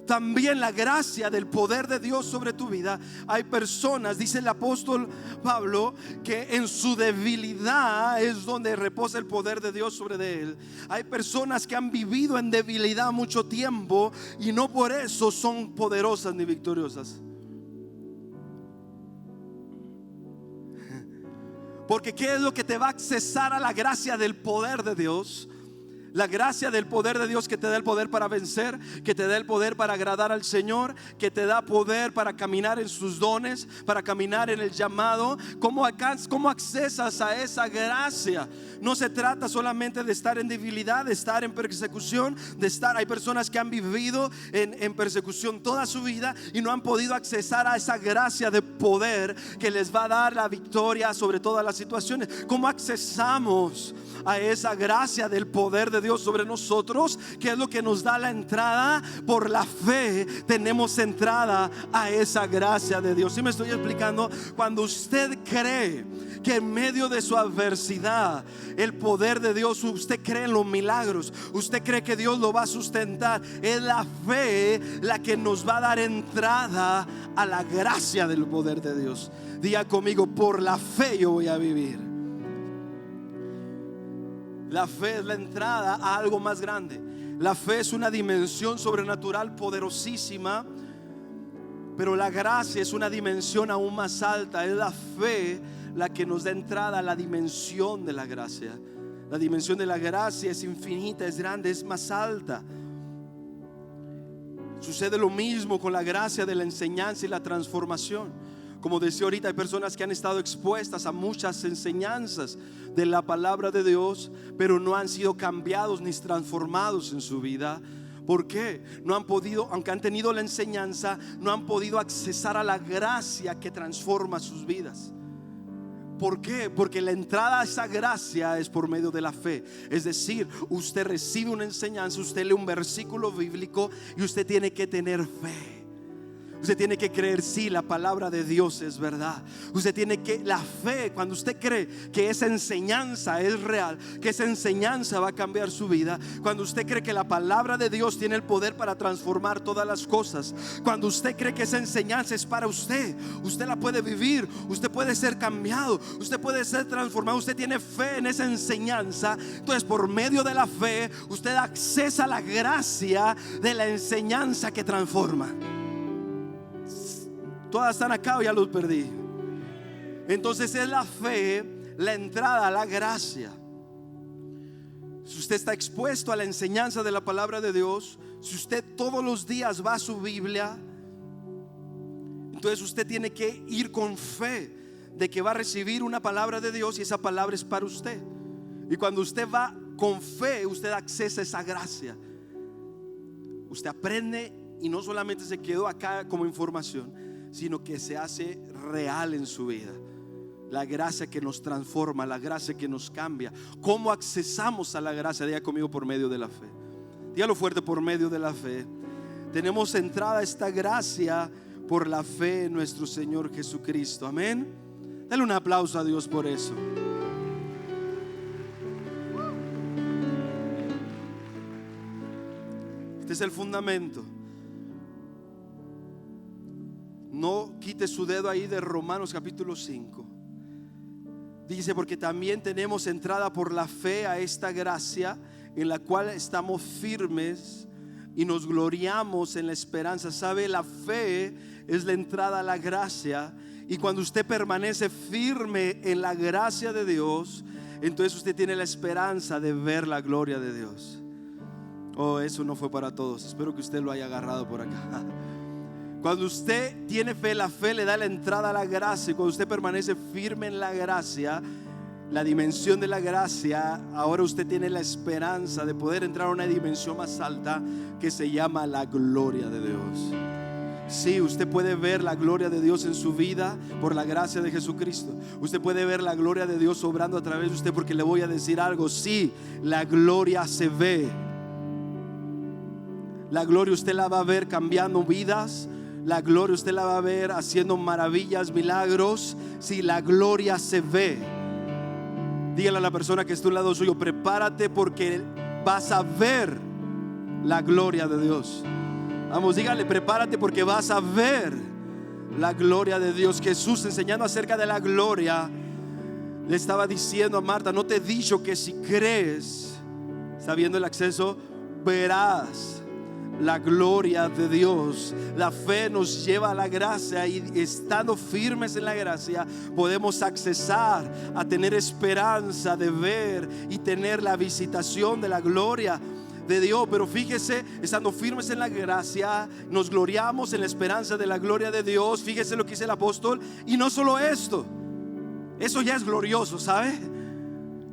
También la gracia del poder de Dios sobre tu vida. Hay personas, dice el apóstol Pablo, que en su debilidad es donde reposa el poder de Dios sobre de él. Hay personas que han vivido en debilidad mucho tiempo y no por eso son poderosas ni victoriosas. Porque ¿qué es lo que te va a accesar a la gracia del poder de Dios? La gracia del poder de Dios que te da el poder para vencer, que te da el poder para agradar al Señor, que te da poder para caminar en sus dones, para caminar en el llamado. ¿Cómo accesas a esa gracia? No se trata solamente de estar en debilidad, de estar en persecución, hay personas que han vivido en persecución toda su vida y no han podido accesar a esa gracia de poder que les va a dar la victoria sobre todas las situaciones. ¿Cómo accesamos a esa gracia del poder de Dios sobre nosotros? Que es lo que nos da la entrada. Por la fe tenemos entrada a esa gracia de Dios. ¿Sí me estoy explicando? Cuando usted cree que en medio de su adversidad el poder de Dios, usted cree en los milagros, usted cree que Dios lo va a sustentar, es la fe la que nos va a dar entrada a la gracia del poder de Dios. Diga conmigo: por la fe yo voy a vivir. La fe es la entrada a algo más grande. La fe es una dimensión sobrenatural poderosísima, pero la gracia es una dimensión aún más alta. Es la fe la que nos da entrada a la dimensión de la gracia. La dimensión de la gracia es infinita, es grande, es más alta. Sucede lo mismo con la gracia de la enseñanza y la transformación. Como decía ahorita, hay personas que han estado expuestas a muchas enseñanzas de la palabra de Dios, pero no han sido cambiados ni transformados en su vida. ¿Por qué? No han podido, aunque han tenido la enseñanza, no han podido accesar a la gracia que transforma sus vidas. ¿Por qué? Porque la entrada a esa gracia es por medio de la fe. Es decir, usted recibe una enseñanza, usted lee un versículo bíblico y usted tiene que tener fe. Usted tiene que creer, sí, la palabra de Dios es verdad. Usted tiene que, la fe, cuando usted cree que esa enseñanza es real, que esa enseñanza va a cambiar su vida, cuando usted cree que la palabra de Dios tiene el poder para transformar todas las cosas, cuando usted cree que esa enseñanza es para usted, usted la puede vivir, usted puede ser cambiado, usted puede ser transformado, usted tiene fe en esa enseñanza. Entonces, por medio de la fe, usted accesa a la gracia de la enseñanza que transforma. Todas están acá o ya los perdí. Entonces es la fe la entrada a la gracia. Si usted está expuesto a la enseñanza de la palabra de Dios, si usted todos los días va a su Biblia, entonces usted tiene que ir con fe de que va a recibir una palabra de Dios y esa palabra es para usted. Y cuando usted va con fe, usted accesa a esa gracia. Usted aprende y no solamente se quedó acá como información, sino que se hace real en su vida. La gracia que nos transforma, la gracia que nos cambia. ¿Cómo accesamos a la gracia? Diga conmigo: por medio de la fe. Dígalo fuerte: por medio de la fe. Tenemos entrada a esta gracia por la fe en nuestro Señor Jesucristo. Amén. Dale un aplauso a Dios por eso. Este es el fundamento. No quite su dedo ahí de Romanos capítulo 5. Dice: porque también tenemos entrada por la fe a esta gracia, en la cual estamos firmes y nos gloriamos en la esperanza. ¿Sabe? La fe es la entrada a la gracia. Y cuando usted permanece firme en la gracia de Dios, entonces usted tiene la esperanza de ver la gloria de Dios. Oh, eso no fue para todos. Espero que usted lo haya agarrado por acá. Cuando usted tiene fe, la fe le da la entrada a la gracia. Y cuando usted permanece firme en la gracia, la dimensión de la gracia, ahora usted tiene la esperanza de poder entrar a una dimensión más alta que se llama la gloria de Dios. Sí, usted puede ver la gloria de Dios en su vida por la gracia de Jesucristo. Usted puede ver la gloria de Dios obrando a través de usted, porque le voy a decir algo: sí, la gloria se ve. La gloria usted la va a ver cambiando vidas. la gloria usted la va a ver haciendo maravillas, milagros. Si la gloria se ve, dígale a la persona que está a un lado suyo: prepárate porque vas a ver la gloria de Dios. Vamos, dígale: prepárate porque vas a ver la gloria de Dios. Jesús, enseñando acerca de la gloria, le estaba diciendo a Marta: no te he dicho que si crees, está viendo el acceso, verás la gloria de Dios. La fe nos lleva a la gracia, y estando firmes en la gracia podemos accesar a tener esperanza de ver y tener la visitación de la gloria de Dios. Pero fíjese, estando firmes en la gracia, nos gloriamos en la esperanza de la gloria de Dios. Fíjese lo que dice el apóstol. Y no solo esto, eso ya es glorioso, ¿sabe?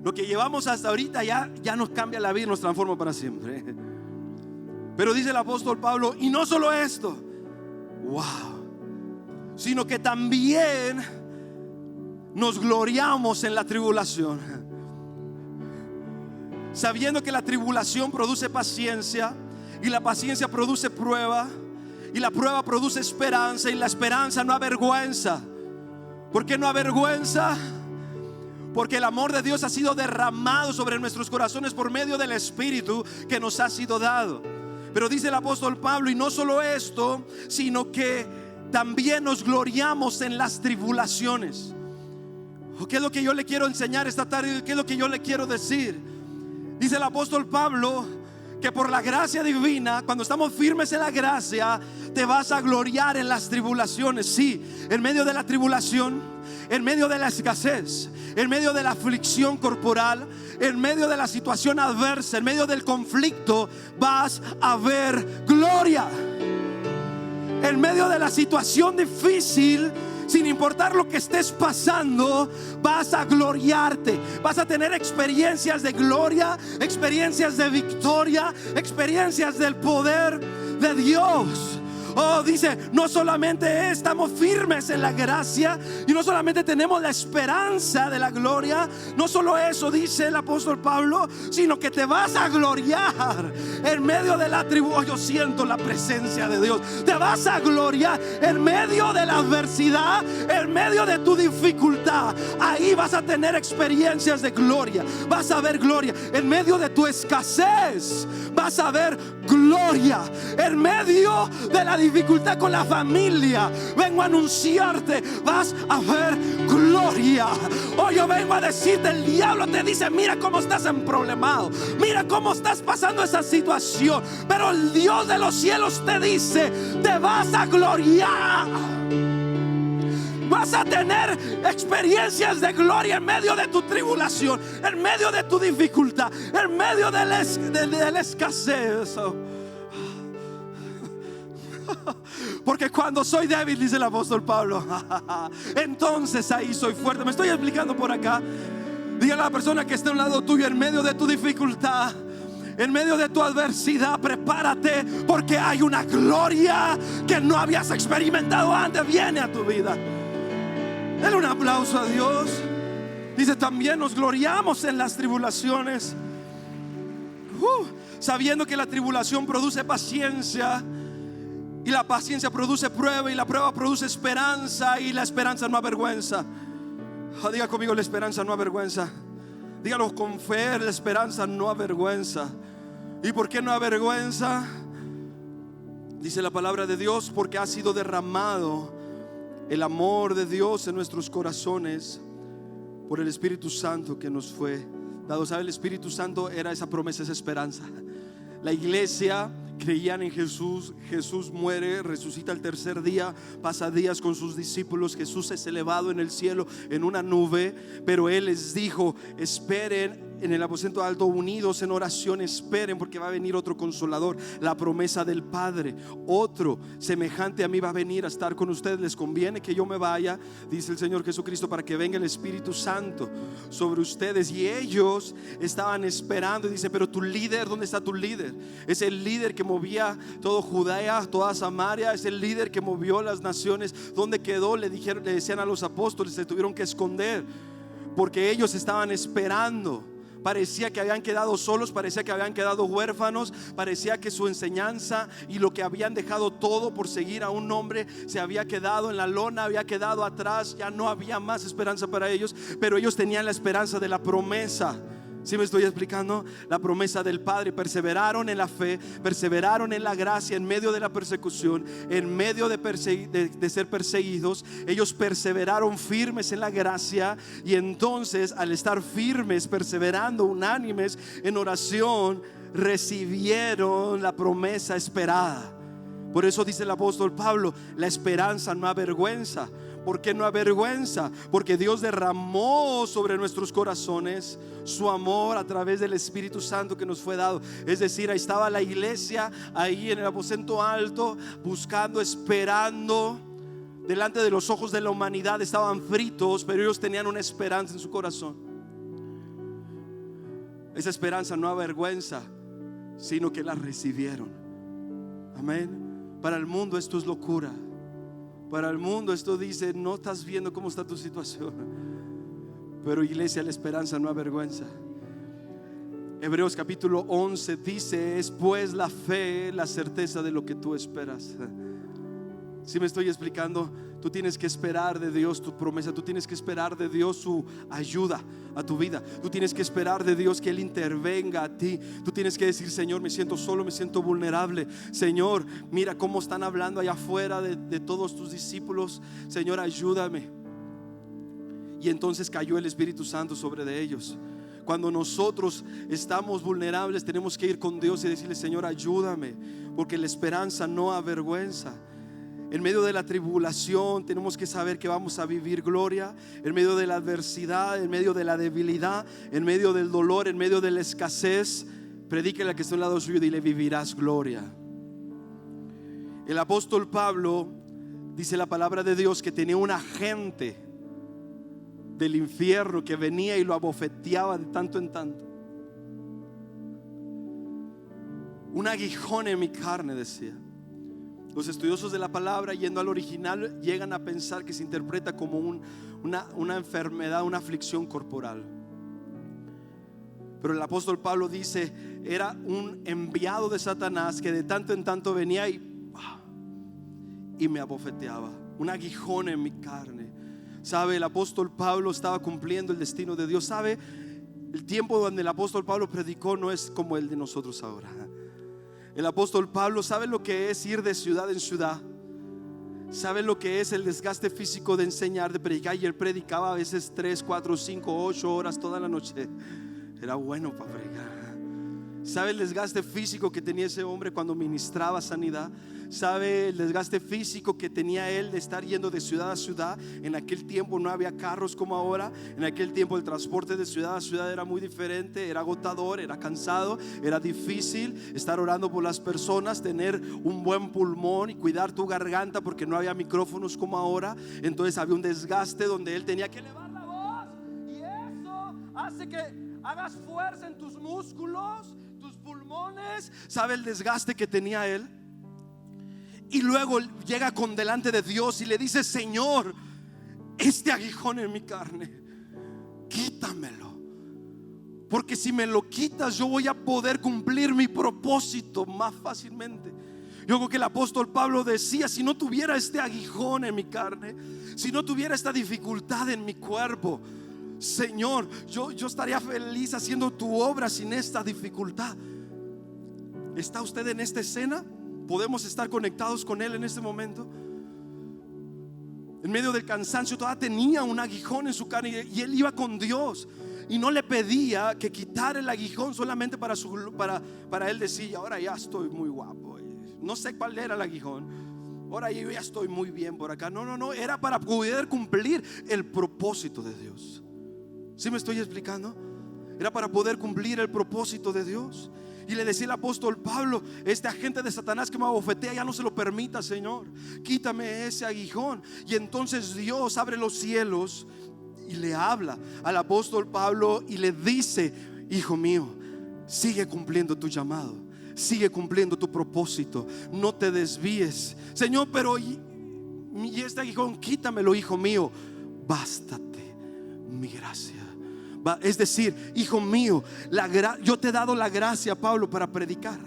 Lo que llevamos hasta ahorita ya nos cambia la vida, nos transforma para siempre. Pero dice el apóstol Pablo: y no solo esto, wow, sino que también nos gloriamos en la tribulación, sabiendo que la tribulación produce paciencia, y la paciencia produce prueba, y la prueba produce esperanza, y la esperanza no avergüenza. ¿Por qué no avergüenza? Porque el amor de Dios ha sido derramado sobre nuestros corazones por medio del Espíritu que nos ha sido dado. Pero dice el apóstol Pablo: y no solo esto, sino que también nos gloriamos en las tribulaciones. ¿Qué es lo que yo le quiero enseñar esta tarde? ¿Qué es lo que yo le quiero decir? Dice el apóstol Pablo que por la gracia divina, cuando estamos firmes en la gracia, te vas a gloriar en las tribulaciones. Sí, en medio de la tribulación, en medio de la escasez, en medio de la aflicción corporal, en medio de la situación adversa, en medio del conflicto, vas a ver gloria. En medio de la situación difícil, sin importar lo que estés pasando, vas a gloriarte. Vas a tener experiencias de gloria, experiencias de victoria, experiencias del poder de Dios. Oh, dice, no solamente estamos firmes en la gracia, y no solamente tenemos la esperanza de la gloria, no solo eso, dice el apóstol Pablo, sino que te vas a gloriar en medio de la tribulación. Yo siento la presencia de Dios. Te vas a gloriar en medio de la adversidad, en medio de tu dificultad. Ahí vas a tener experiencias de gloria. Vas a ver gloria en medio de tu escasez. Vas a ver gloria en medio de la dificultad con la familia. Vengo a anunciarte, vas a ver gloria. Hoy yo vengo a decirte, el diablo te dice: mira cómo estás emproblemado, mira cómo estás pasando esa situación, pero el Dios de los cielos te dice: te vas a gloriar. Vas a tener experiencias de gloria en medio de tu tribulación, en medio de tu dificultad, en medio de la escasez. Porque cuando soy débil, dice el apóstol Pablo, entonces ahí soy fuerte. Me estoy explicando por acá. Dígale a la persona que está a un lado tuyo: en medio de tu dificultad, en medio de tu adversidad, prepárate, porque hay una gloria que no habías experimentado antes. Viene a tu vida. Dale un aplauso a Dios. Dice: también nos gloriamos en las tribulaciones, sabiendo que la tribulación produce paciencia, y la paciencia produce prueba, y la prueba produce esperanza, y la esperanza no avergüenza. Diga conmigo: la esperanza no avergüenza. Dígalo con fe: la esperanza no avergüenza. ¿Y por qué no avergüenza? Dice la palabra de Dios: porque ha sido derramado el amor de Dios en nuestros corazones por el Espíritu Santo que nos fue dado. ¿Sabe? El Espíritu Santo era esa promesa, esa esperanza. La iglesia creían en Jesús. Jesús muere, resucita el tercer día, pasa días con sus discípulos. Jesús es elevado en el cielo en una nube, pero Él les dijo: esperen en el aposento alto, unidos en oración, esperen, porque va a venir otro consolador, la promesa del Padre. Otro semejante a mí va a venir a estar con ustedes. Les conviene que yo me vaya, dice el Señor Jesucristo, para que venga el Espíritu Santo sobre ustedes. Y ellos estaban esperando, y dice: pero tu líder, ¿dónde está tu líder? Es el líder que movía todo Judea, toda Samaria, es el líder que movió las naciones. ¿Dónde quedó? Le decían a los apóstoles, se tuvieron que esconder, porque ellos estaban esperando Parecía que habían quedado solos, parecía que habían quedado huérfanos, parecía que su enseñanza y lo que habían dejado todo por seguir a un hombre se había quedado en la lona, había quedado atrás, ya no había más esperanza para ellos. Pero ellos tenían la esperanza de la promesa. ¿Sí me estoy explicando? La promesa del Padre. Perseveraron en la fe, perseveraron en la gracia en medio de la persecución, en medio de ser perseguidos. Ellos perseveraron firmes en la gracia, y entonces al estar firmes, perseverando, unánimes en oración, recibieron la promesa esperada. Por eso dice el apóstol Pablo: la esperanza no avergüenza. ¿Por qué no avergüenza? Porque Dios derramó sobre nuestros corazones su amor a través del Espíritu Santo que nos fue dado. Es decir, ahí estaba la iglesia, ahí en el aposento alto, buscando, esperando, delante de los ojos de la humanidad. Estaban fritos, pero ellos tenían una esperanza en su corazón. Esa esperanza no avergüenza, sino que la recibieron. Amén. Para el mundo esto es locura. Para el mundo esto dice: no estás viendo cómo está tu situación. Pero iglesia, la esperanza no avergüenza. Hebreos capítulo 11 dice: es pues la fe, la certeza de lo que tú esperas. ¿Sí me estoy explicando? Tú tienes que esperar de Dios tu promesa. Tú tienes que esperar de Dios su ayuda a tu vida. Tú tienes que esperar de Dios que Él intervenga a ti. Tú tienes que decir: Señor, me siento solo, me siento vulnerable. Señor, mira cómo están hablando allá afuera de todos tus discípulos. Señor, ayúdame. Y entonces cayó el Espíritu Santo sobre de ellos. Cuando nosotros estamos vulnerables, tenemos que ir con Dios y decirle: Señor, ayúdame, porque la esperanza no avergüenza. En medio de la tribulación tenemos que saber que vamos a vivir gloria. En medio de la adversidad, en medio de la debilidad, en medio del dolor, en medio de la escasez, predíquele al que está al lado suyo y dile: vivirás gloria. El apóstol Pablo dice la palabra de Dios que tenía un agente del infierno que venía y lo abofeteaba de tanto en tanto. Un aguijón en mi carne, decía. Los estudiosos de la palabra, yendo al original, llegan a pensar que se interpreta como una enfermedad, una aflicción corporal. Pero el apóstol Pablo dice: era un enviado de Satanás que de tanto en tanto venía y me abofeteaba. Un aguijón en mi carne. ¿Sabe? El apóstol Pablo estaba cumpliendo el destino de Dios. ¿Sabe? El tiempo donde el apóstol Pablo predicó no es como el de nosotros ahora. El apóstol Pablo sabe lo que es ir de ciudad en ciudad. Sabe lo que es el desgaste físico de enseñar, de predicar. Y él predicaba a veces 3, 4, 5, 8 horas toda la noche. Era bueno para predicar. Sabe el desgaste físico que tenía ese hombre cuando ministraba sanidad. Sabe el desgaste físico que tenía él de estar yendo de ciudad a ciudad. En aquel tiempo no había carros como ahora. En aquel tiempo el transporte de ciudad a ciudad era muy diferente. Era agotador, era cansado, era difícil estar orando por las personas, tener un buen pulmón y cuidar tu garganta, porque no había micrófonos como ahora. Entonces había un desgaste donde él tenía que elevar la voz, y eso hace que hagas fuerza en tus músculos, tus pulmones. ¿Sabe el desgaste que tenía él? Y luego llega con delante de Dios y le dice: Señor, este aguijón en mi carne, quítamelo, porque si me lo quitas yo voy a poder cumplir mi propósito más fácilmente. Yo creo que el apóstol Pablo decía: si no tuviera este aguijón en mi carne, si no tuviera esta dificultad en mi cuerpo, Señor, yo estaría feliz haciendo tu obra sin esta dificultad. ¿Está usted en esta escena? ¿Podemos estar conectados con Él en este momento? En medio del cansancio todavía tenía un aguijón en su carne, y él iba con Dios y no le pedía que quitara el aguijón solamente para él decir: ahora ya estoy muy guapo. No sé cuál era el aguijón. Ahora yo ya estoy muy bien por acá. No, era para poder cumplir el propósito de Dios. ¿Sí me estoy explicando? Era para poder cumplir el propósito de Dios. Y le decía el apóstol Pablo: este agente de Satanás que me abofetea, ya no se lo permita, Señor. Quítame ese aguijón. Y entonces Dios abre los cielos y le habla al apóstol Pablo y le dice: hijo mío, sigue cumpliendo tu llamado, sigue cumpliendo tu propósito, no te desvíes. Señor, pero y este aguijón, quítamelo, hijo mío. Bástate mi gracia, Es decir, hijo mío, yo te he dado la gracia, Pablo, para predicar.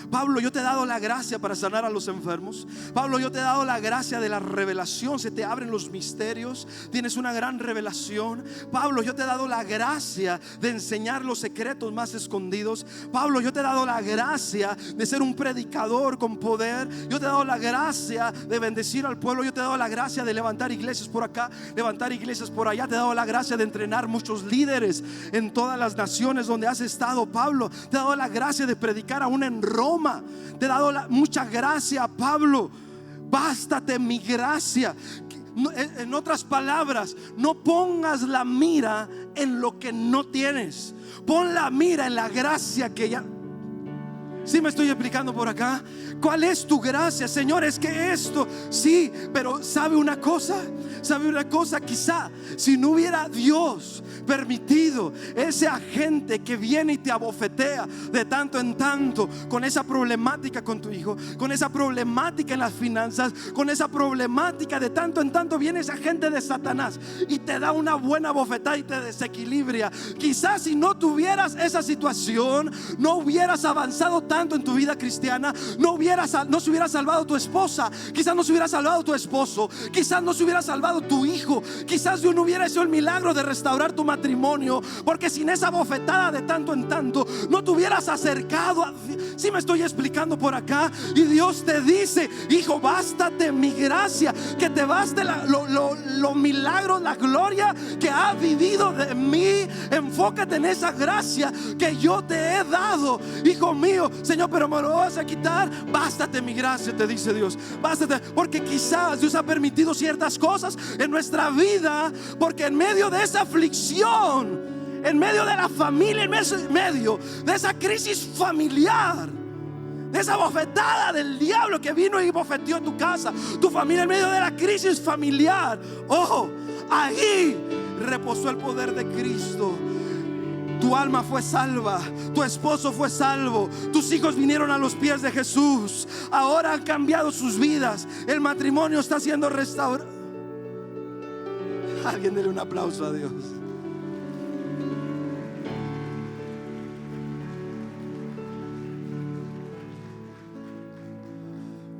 Pablo, yo te he dado la gracia para sanar a los enfermos. Pablo, yo te he dado la gracia de la revelación. Se te abren los misterios, tienes una gran revelación. Pablo, yo te he dado la gracia de enseñar los secretos más escondidos. Pablo, yo te he dado la gracia de ser un predicador con poder. Yo te he dado la gracia de bendecir al pueblo. Yo te he dado la gracia de levantar iglesias por acá, levantar iglesias por allá. Te he dado la gracia de entrenar muchos líderes en todas las naciones donde has estado. Pablo, te he dado la gracia de predicar aún en Roma. Te he dado mucha gracia, Pablo. Bástate mi gracia. En otras palabras, no pongas la mira en lo que no tienes. Pon la mira en la gracia que ya. ¿Sí me estoy explicando por acá? ¿Cuál es tu gracia, Señor? Es que esto, sí, pero ¿sabe una cosa? ¿Sabe una cosa? Quizá si no hubiera Dios permitido ese agente que viene y te abofetea de tanto en tanto, con esa problemática con tu hijo, con esa problemática en las finanzas, con esa problemática de tanto en tanto, viene ese agente de Satanás y te da una buena bofetada y te desequilibra. Quizás si no tuvieras esa situación, no hubieras avanzado tanto en tu vida cristiana, no se hubiera salvado tu esposa, quizás no se hubiera salvado tu esposo, quizás no se hubiera salvado tu hijo, quizás Dios no hubiera hecho el milagro de restaurar tu matrimonio, porque sin esa bofetada de tanto en tanto no te hubieras acercado a... Si me estoy explicando por acá? Y Dios te dice, hijo, bástate mi gracia, que te baste los milagros, la gloria que has vivido de mí. Enfócate en esa gracia que yo te he dado, hijo mío. Señor, pero me lo vas a quitar. Bástate mi gracia, te dice Dios. Bástate, porque quizás Dios ha permitido ciertas cosas en nuestra vida, porque en medio de esa aflicción, en medio de la familia, en medio de esa crisis familiar, de esa bofetada del diablo que vino y bofeteó tu casa, tu familia, en medio de la crisis familiar, ojo, ahí reposó el poder de Cristo. Tu alma fue salva, tu esposo fue salvo, tus hijos vinieron a los pies de Jesús. Ahora han cambiado sus vidas, el matrimonio está siendo restaurado. Alguien dele un aplauso a Dios.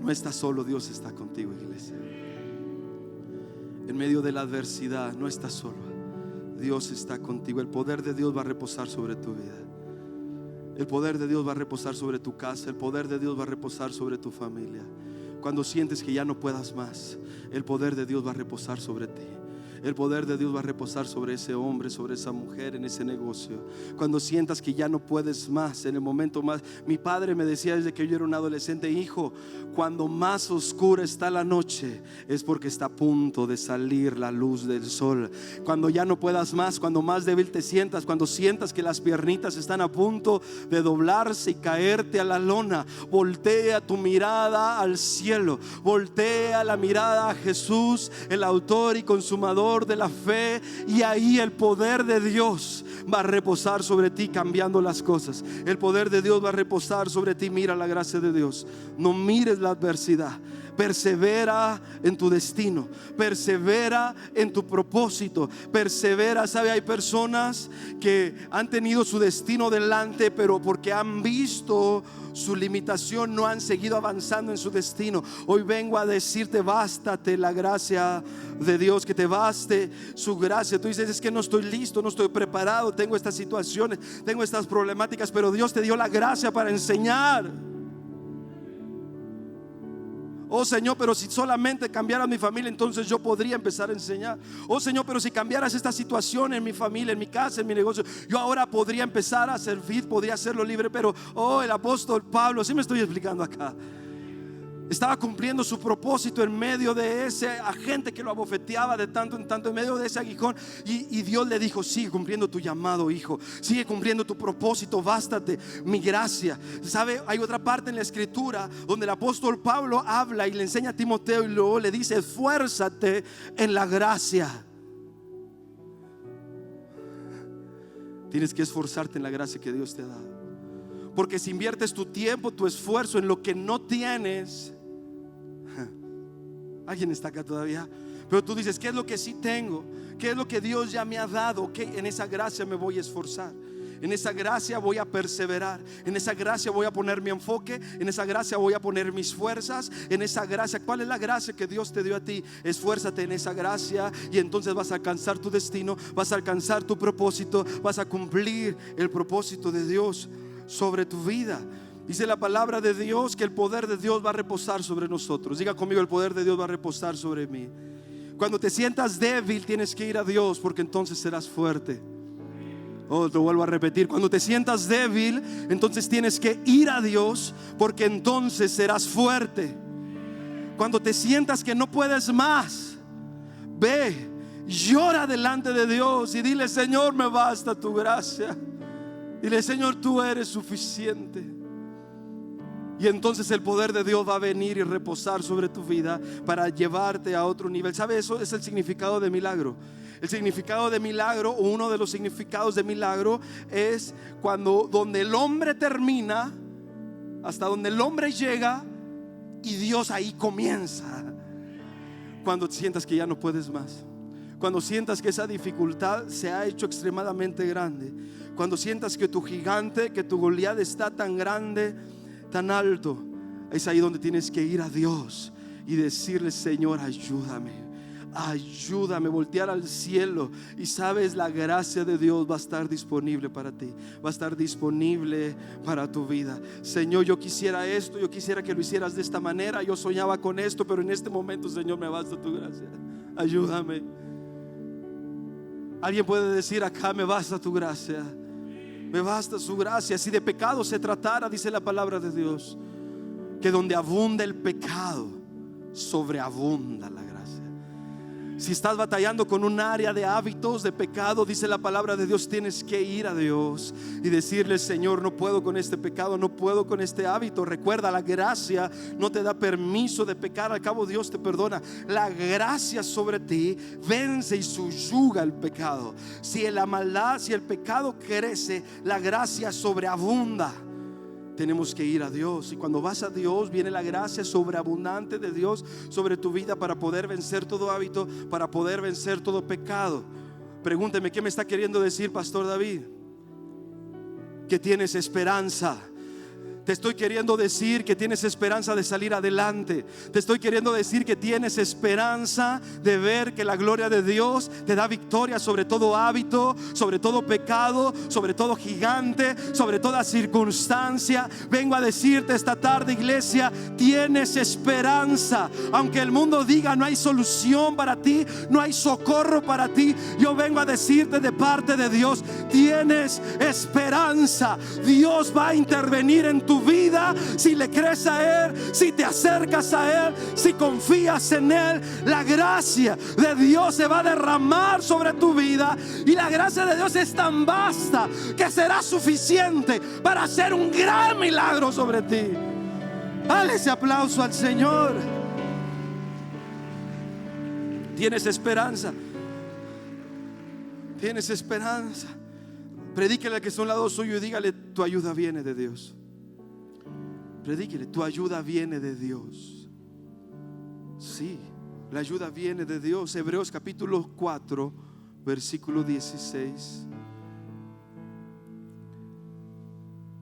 No estás solo, Dios está contigo, iglesia. En medio de la adversidad no estás solo, Dios está contigo. El poder de Dios va a reposar sobre tu vida. El poder de Dios va a reposar sobre tu casa. El poder de Dios va a reposar sobre tu familia. Cuando sientes que ya no puedas más, el poder de Dios va a reposar sobre ti. El poder de Dios va a reposar sobre ese hombre, sobre esa mujer, en ese negocio. Cuando sientas que ya no puedes más, en el momento más. Mi padre me decía desde que yo era un adolescente: hijo, cuando más oscura está la noche, es porque está a punto de salir la luz del sol. Cuando ya no puedas más, cuando más débil te sientas, cuando sientas que las piernitas están a punto de doblarse y caerte a la lona, voltea tu mirada al cielo, voltea la mirada a Jesús, el autor y consumador de la fe, y ahí el poder de Dios va a reposar sobre ti, cambiando las cosas. El poder de Dios va a reposar sobre ti. Mira la gracia de Dios. No mires la adversidad. Persevera en tu destino, persevera en tu propósito, persevera. Sabe, hay personas que han tenido su destino delante, pero porque han visto su limitación no han seguido avanzando en su destino. Hoy vengo a decirte: bástate la gracia de Dios, que te baste su gracia. Tú dices: es que no estoy listo, no estoy preparado, tengo estas situaciones, tengo estas problemáticas, pero Dios te dio la gracia para enseñar. Oh Señor, pero si solamente cambiara mi familia, entonces yo podría empezar a enseñar. Oh Señor, pero si cambiaras esta situación en mi familia, en mi casa, en mi negocio, yo ahora podría empezar a servir, podría hacerlo libre. Pero el apóstol Pablo, ¿sí me estoy explicando acá? Estaba cumpliendo su propósito en medio de ese agente que lo abofeteaba de tanto en tanto, en medio de ese aguijón. Y Dios le dijo: sigue cumpliendo tu llamado, hijo, sigue cumpliendo tu propósito, bástate mi gracia. ¿Sabe? Hay otra parte en la escritura donde el apóstol Pablo habla y le enseña a Timoteo, y luego le dice: esfuérzate en la gracia. Tienes que esforzarte en la gracia que Dios te ha dado, porque si inviertes tu tiempo, tu esfuerzo en lo que no tienes. ¿Alguien está acá todavía? Pero tú dices: ¿qué es lo que sí tengo? ¿Qué es lo que Dios ya me ha dado? Que en esa gracia me voy a esforzar. En esa gracia voy a perseverar. En esa gracia voy a poner mi enfoque. En esa gracia voy a poner mis fuerzas. En esa gracia, ¿cuál es la gracia que Dios te dio a ti? Esfuérzate en esa gracia y entonces vas a alcanzar tu destino, vas a alcanzar tu propósito, vas a cumplir el propósito de Dios sobre tu vida. Dice la palabra de Dios que el poder de Dios va a reposar sobre nosotros. Diga conmigo: el poder de Dios va a reposar sobre mí. Cuando te sientas débil, tienes que ir a Dios, porque entonces serás fuerte. Oh, te vuelvo a repetir: cuando te sientas débil, entonces tienes que ir a Dios, porque entonces serás fuerte. Cuando te sientas que no puedes más, ve, llora delante de Dios y dile: Señor, me basta tu gracia. Dile: Señor, tú eres suficiente. Y entonces el poder de Dios va a venir y reposar sobre tu vida para llevarte a otro nivel. ¿Sabe? Eso es el significado de milagro. El significado de milagro, o uno de los significados de milagro, es cuando donde el hombre termina, hasta donde el hombre llega, y Dios ahí comienza. Cuando sientas que ya no puedes más, cuando sientas que esa dificultad se ha hecho extremadamente grande, cuando sientas que tu gigante, que tu Goliat está tan grande, tan alto, es ahí donde tienes que ir a Dios y decirle: Señor, ayúdame, ayúdame, voltear al cielo. Y sabes, la gracia de Dios va a estar disponible para ti, va a estar disponible para tu vida. Señor, yo quisiera esto, yo quisiera que lo hicieras de esta manera, yo soñaba con esto, pero en este momento, Señor, me basta tu gracia, ayúdame. Alguien puede decir acá: me basta tu gracia, me basta su gracia. Si de pecado se tratara, dice la palabra de Dios, que donde abunda el pecado, sobreabunda la gracia. Si estás batallando con un área de hábitos de pecado, dice la palabra de Dios, tienes que ir a Dios y decirle: Señor, no puedo con este pecado, no puedo con este hábito. Recuerda, la gracia no te da permiso de pecar, al cabo Dios te perdona. La gracia sobre ti vence y subyuga el pecado. Si la maldad, si el pecado crece, la gracia sobreabunda. Tenemos que ir a Dios, y cuando vas a Dios viene la gracia sobreabundante de Dios sobre tu vida para poder vencer todo hábito, para poder vencer todo pecado. Pregúnteme: ¿qué me está queriendo decir, Pastor David? Que tienes esperanza. Te estoy queriendo decir que tienes esperanza de salir adelante. Te estoy queriendo decir que tienes esperanza de ver que la gloria de Dios te da victoria sobre todo hábito, sobre todo pecado, sobre todo gigante, sobre toda circunstancia. Vengo a decirte esta tarde, iglesia, tienes esperanza. Aunque el mundo diga no hay solución para ti, no hay socorro para ti, yo vengo a decirte de parte de Dios: tienes esperanza. Dios va a intervenir en tu vida si le crees a Él, si te acercas a Él, si confías en Él. La gracia de Dios se va a derramar sobre tu vida, y la gracia de Dios es tan vasta que será suficiente para hacer un gran milagro sobre ti. Dale ese aplauso al Señor. Tienes esperanza. Tienes esperanza. Predíquele al que está a un lado suyo y dígale: tu ayuda viene de Dios. Predíquele: tu ayuda viene de Dios. Sí, la ayuda viene de Dios. Hebreos capítulo 4, versículo 16.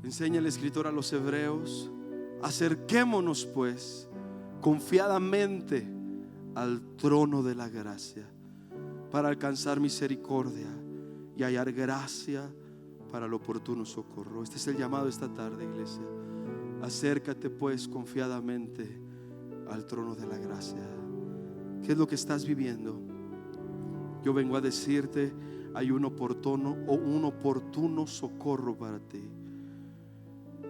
Enseña el escritor a los hebreos: acerquémonos pues confiadamente al trono de la gracia, para alcanzar misericordia y hallar gracia para el oportuno socorro. Este es el llamado esta tarde, iglesia. Acércate pues confiadamente al trono de la gracia. ¿Qué es lo que estás viviendo? Yo vengo a decirte: hay un oportuno socorro para ti.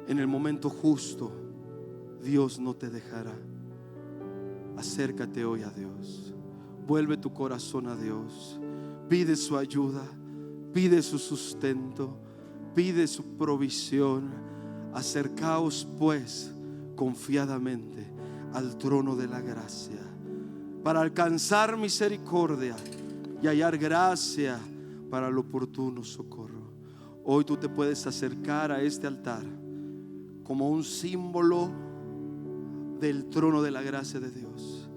En el momento justo, Dios no te dejará. Acércate hoy a Dios. Vuelve tu corazón a Dios. Pide su ayuda, pide su sustento, pide su provisión. Acercaos pues confiadamente al trono de la gracia, para alcanzar misericordia y hallar gracia para el oportuno socorro. Hoy tú te puedes acercar a este altar como un símbolo del trono de la gracia de Dios.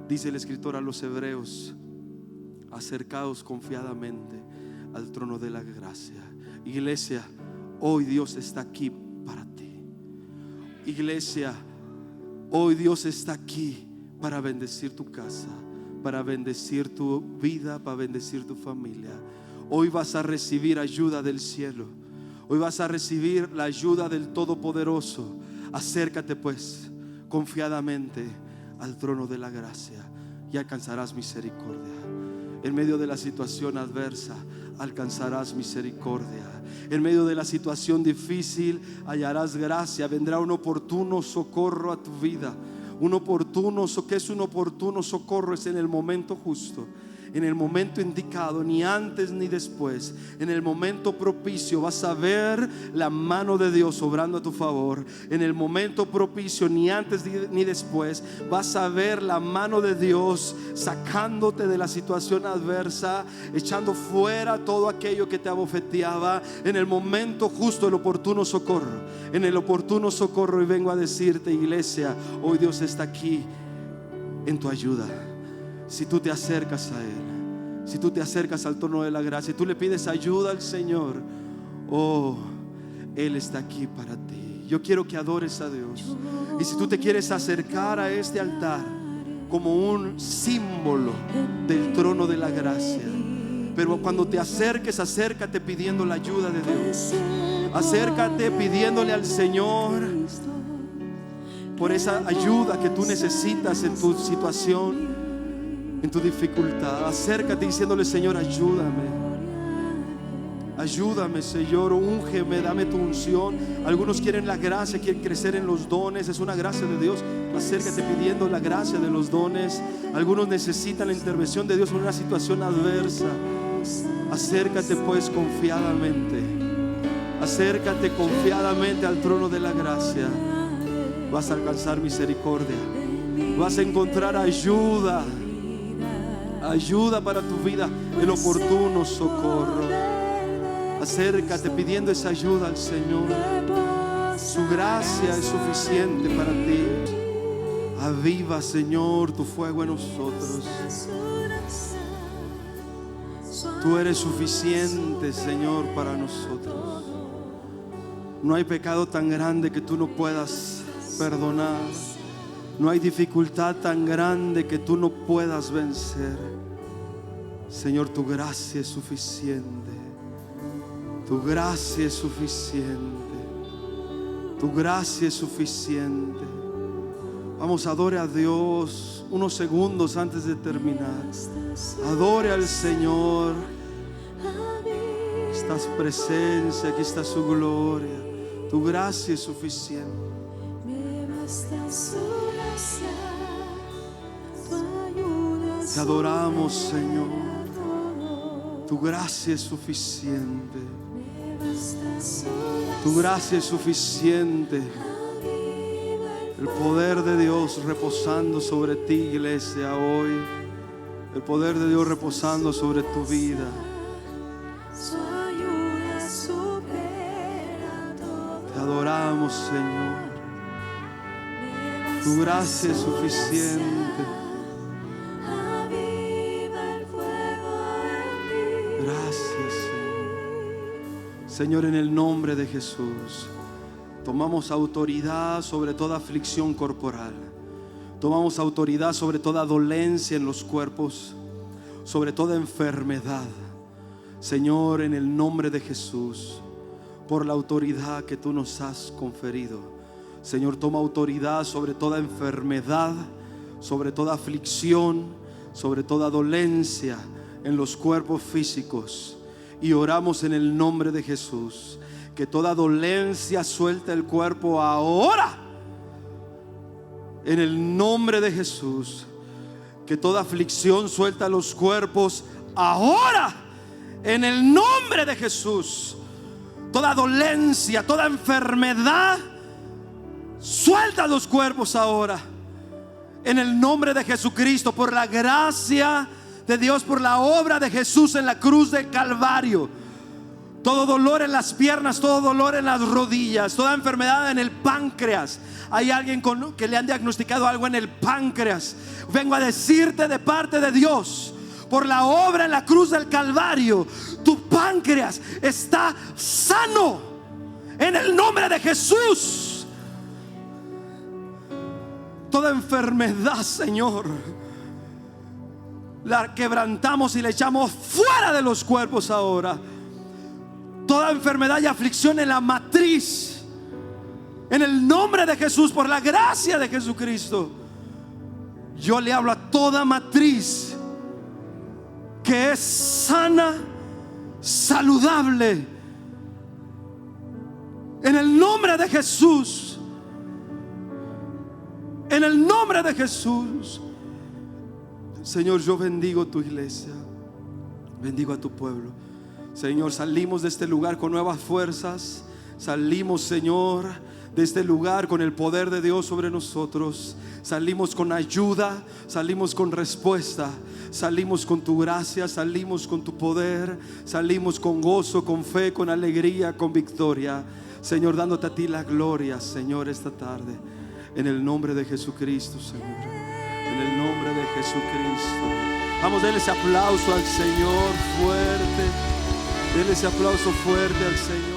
Dice el escritor a los hebreos: Acercaos confiadamente al trono de la gracia. Iglesia, hoy Dios está aquí para ti. Iglesia, hoy Dios está aquí para bendecir tu casa, para bendecir tu vida, para bendecir tu familia. Hoy vas a recibir ayuda del cielo. Hoy vas a recibir la ayuda del Todopoderoso. Acércate pues confiadamente al trono de la gracia y alcanzarás misericordia. En medio de la situación adversa alcanzarás misericordia. En medio de la situación difícil hallarás gracia. Vendrá un oportuno socorro a tu vida. Un oportuno, ¿qué es un oportuno socorro? Es en el momento justo, en el momento indicado, ni antes ni después. En el momento propicio vas a ver la mano de Dios obrando a tu favor. En el momento propicio, ni antes ni después, vas a ver la mano de Dios sacándote de la situación adversa, echando fuera todo aquello que te abofeteaba. En el momento justo, el oportuno socorro. En el oportuno socorro. Y vengo a decirte, iglesia, hoy Dios está aquí en tu ayuda. Si tú te acercas a Él, si tú te acercas al trono de la gracia y tú le pides ayuda al Señor, oh, Él está aquí para ti. Yo quiero que adores a Dios. Y si tú te quieres acercar a este altar como un símbolo del trono de la gracia, pero cuando te acerques, acércate pidiendo la ayuda de Dios. Acércate pidiéndole al Señor por esa ayuda que tú necesitas en tu situación, en tu dificultad. Acércate diciéndole: Señor, ayúdame. Ayúdame, Señor, úngeme, dame tu unción. Algunos quieren la gracia, quieren crecer en los dones. Es una gracia de Dios. Acércate pidiendo la gracia de los dones. Algunos necesitan la intervención de Dios en una situación adversa. Acércate pues confiadamente. Acércate confiadamente al trono de la gracia. Vas a alcanzar misericordia. Vas a encontrar ayuda. Ayuda para tu vida, el oportuno socorro. Acércate pidiendo esa ayuda al Señor. Su gracia es suficiente para ti. Aviva, Señor, tu fuego en nosotros. Tú eres suficiente, Señor, para nosotros. No hay pecado tan grande que tú no puedas perdonar. No hay dificultad tan grande que tú no puedas vencer. Señor, tu gracia es suficiente. Tu gracia es suficiente. Tu gracia es suficiente. Vamos, adore a Dios unos segundos antes de terminar. Adore al Señor. Aquí está su presencia, aquí está su gloria. Tu gracia es suficiente. Te adoramos, Señor. Tu gracia es suficiente. Tu gracia es suficiente. El poder de Dios reposando sobre ti, iglesia, hoy. El poder de Dios reposando sobre tu vida. Te adoramos, Señor. Tu gracia es suficiente. Gracias, Señor. Señor, en el nombre de Jesús, tomamos autoridad sobre toda aflicción corporal. Tomamos autoridad sobre toda dolencia en los cuerpos, sobre toda enfermedad. Señor, en el nombre de Jesús, por la autoridad que tú nos has conferido, Señor, toma autoridad sobre toda enfermedad, sobre toda aflicción, sobre toda dolencia en los cuerpos físicos. Y oramos en el nombre de Jesús, que toda dolencia suelte el cuerpo ahora. En el nombre de Jesús, que toda aflicción suelta los cuerpos ahora. En el nombre de Jesús, toda dolencia, toda enfermedad, suelta los cuerpos ahora. En el nombre de Jesucristo, por la gracia de Dios, por la obra de Jesús en la cruz del Calvario. Todo dolor en las piernas, todo dolor en las rodillas, toda enfermedad en el páncreas. Hay alguien que le han diagnosticado algo en el páncreas. Vengo a decirte de parte de Dios, por la obra en la cruz del Calvario, tu páncreas está sano en el nombre de Jesús. Toda enfermedad, Señor, la quebrantamos y la echamos fuera de los cuerpos ahora. Toda enfermedad y aflicción en la matriz, en el nombre de Jesús, por la gracia de Jesucristo, yo le hablo a toda matriz que es sana, saludable, en el nombre de Jesús. En el nombre de Jesús. Señor, yo bendigo tu iglesia, bendigo a tu pueblo. Señor, salimos de este lugar con nuevas fuerzas. Salimos, Señor, de este lugar con el poder de Dios sobre nosotros. Salimos con ayuda, salimos con respuesta, salimos con tu gracia, salimos con tu poder, salimos con gozo, con fe, con alegría, con victoria. Señor, dándote a ti la gloria, Señor, esta tarde. En el nombre de Jesucristo, Señor. En el nombre de Jesucristo. Vamos, denle ese aplauso al Señor fuerte. Denle ese aplauso fuerte al Señor.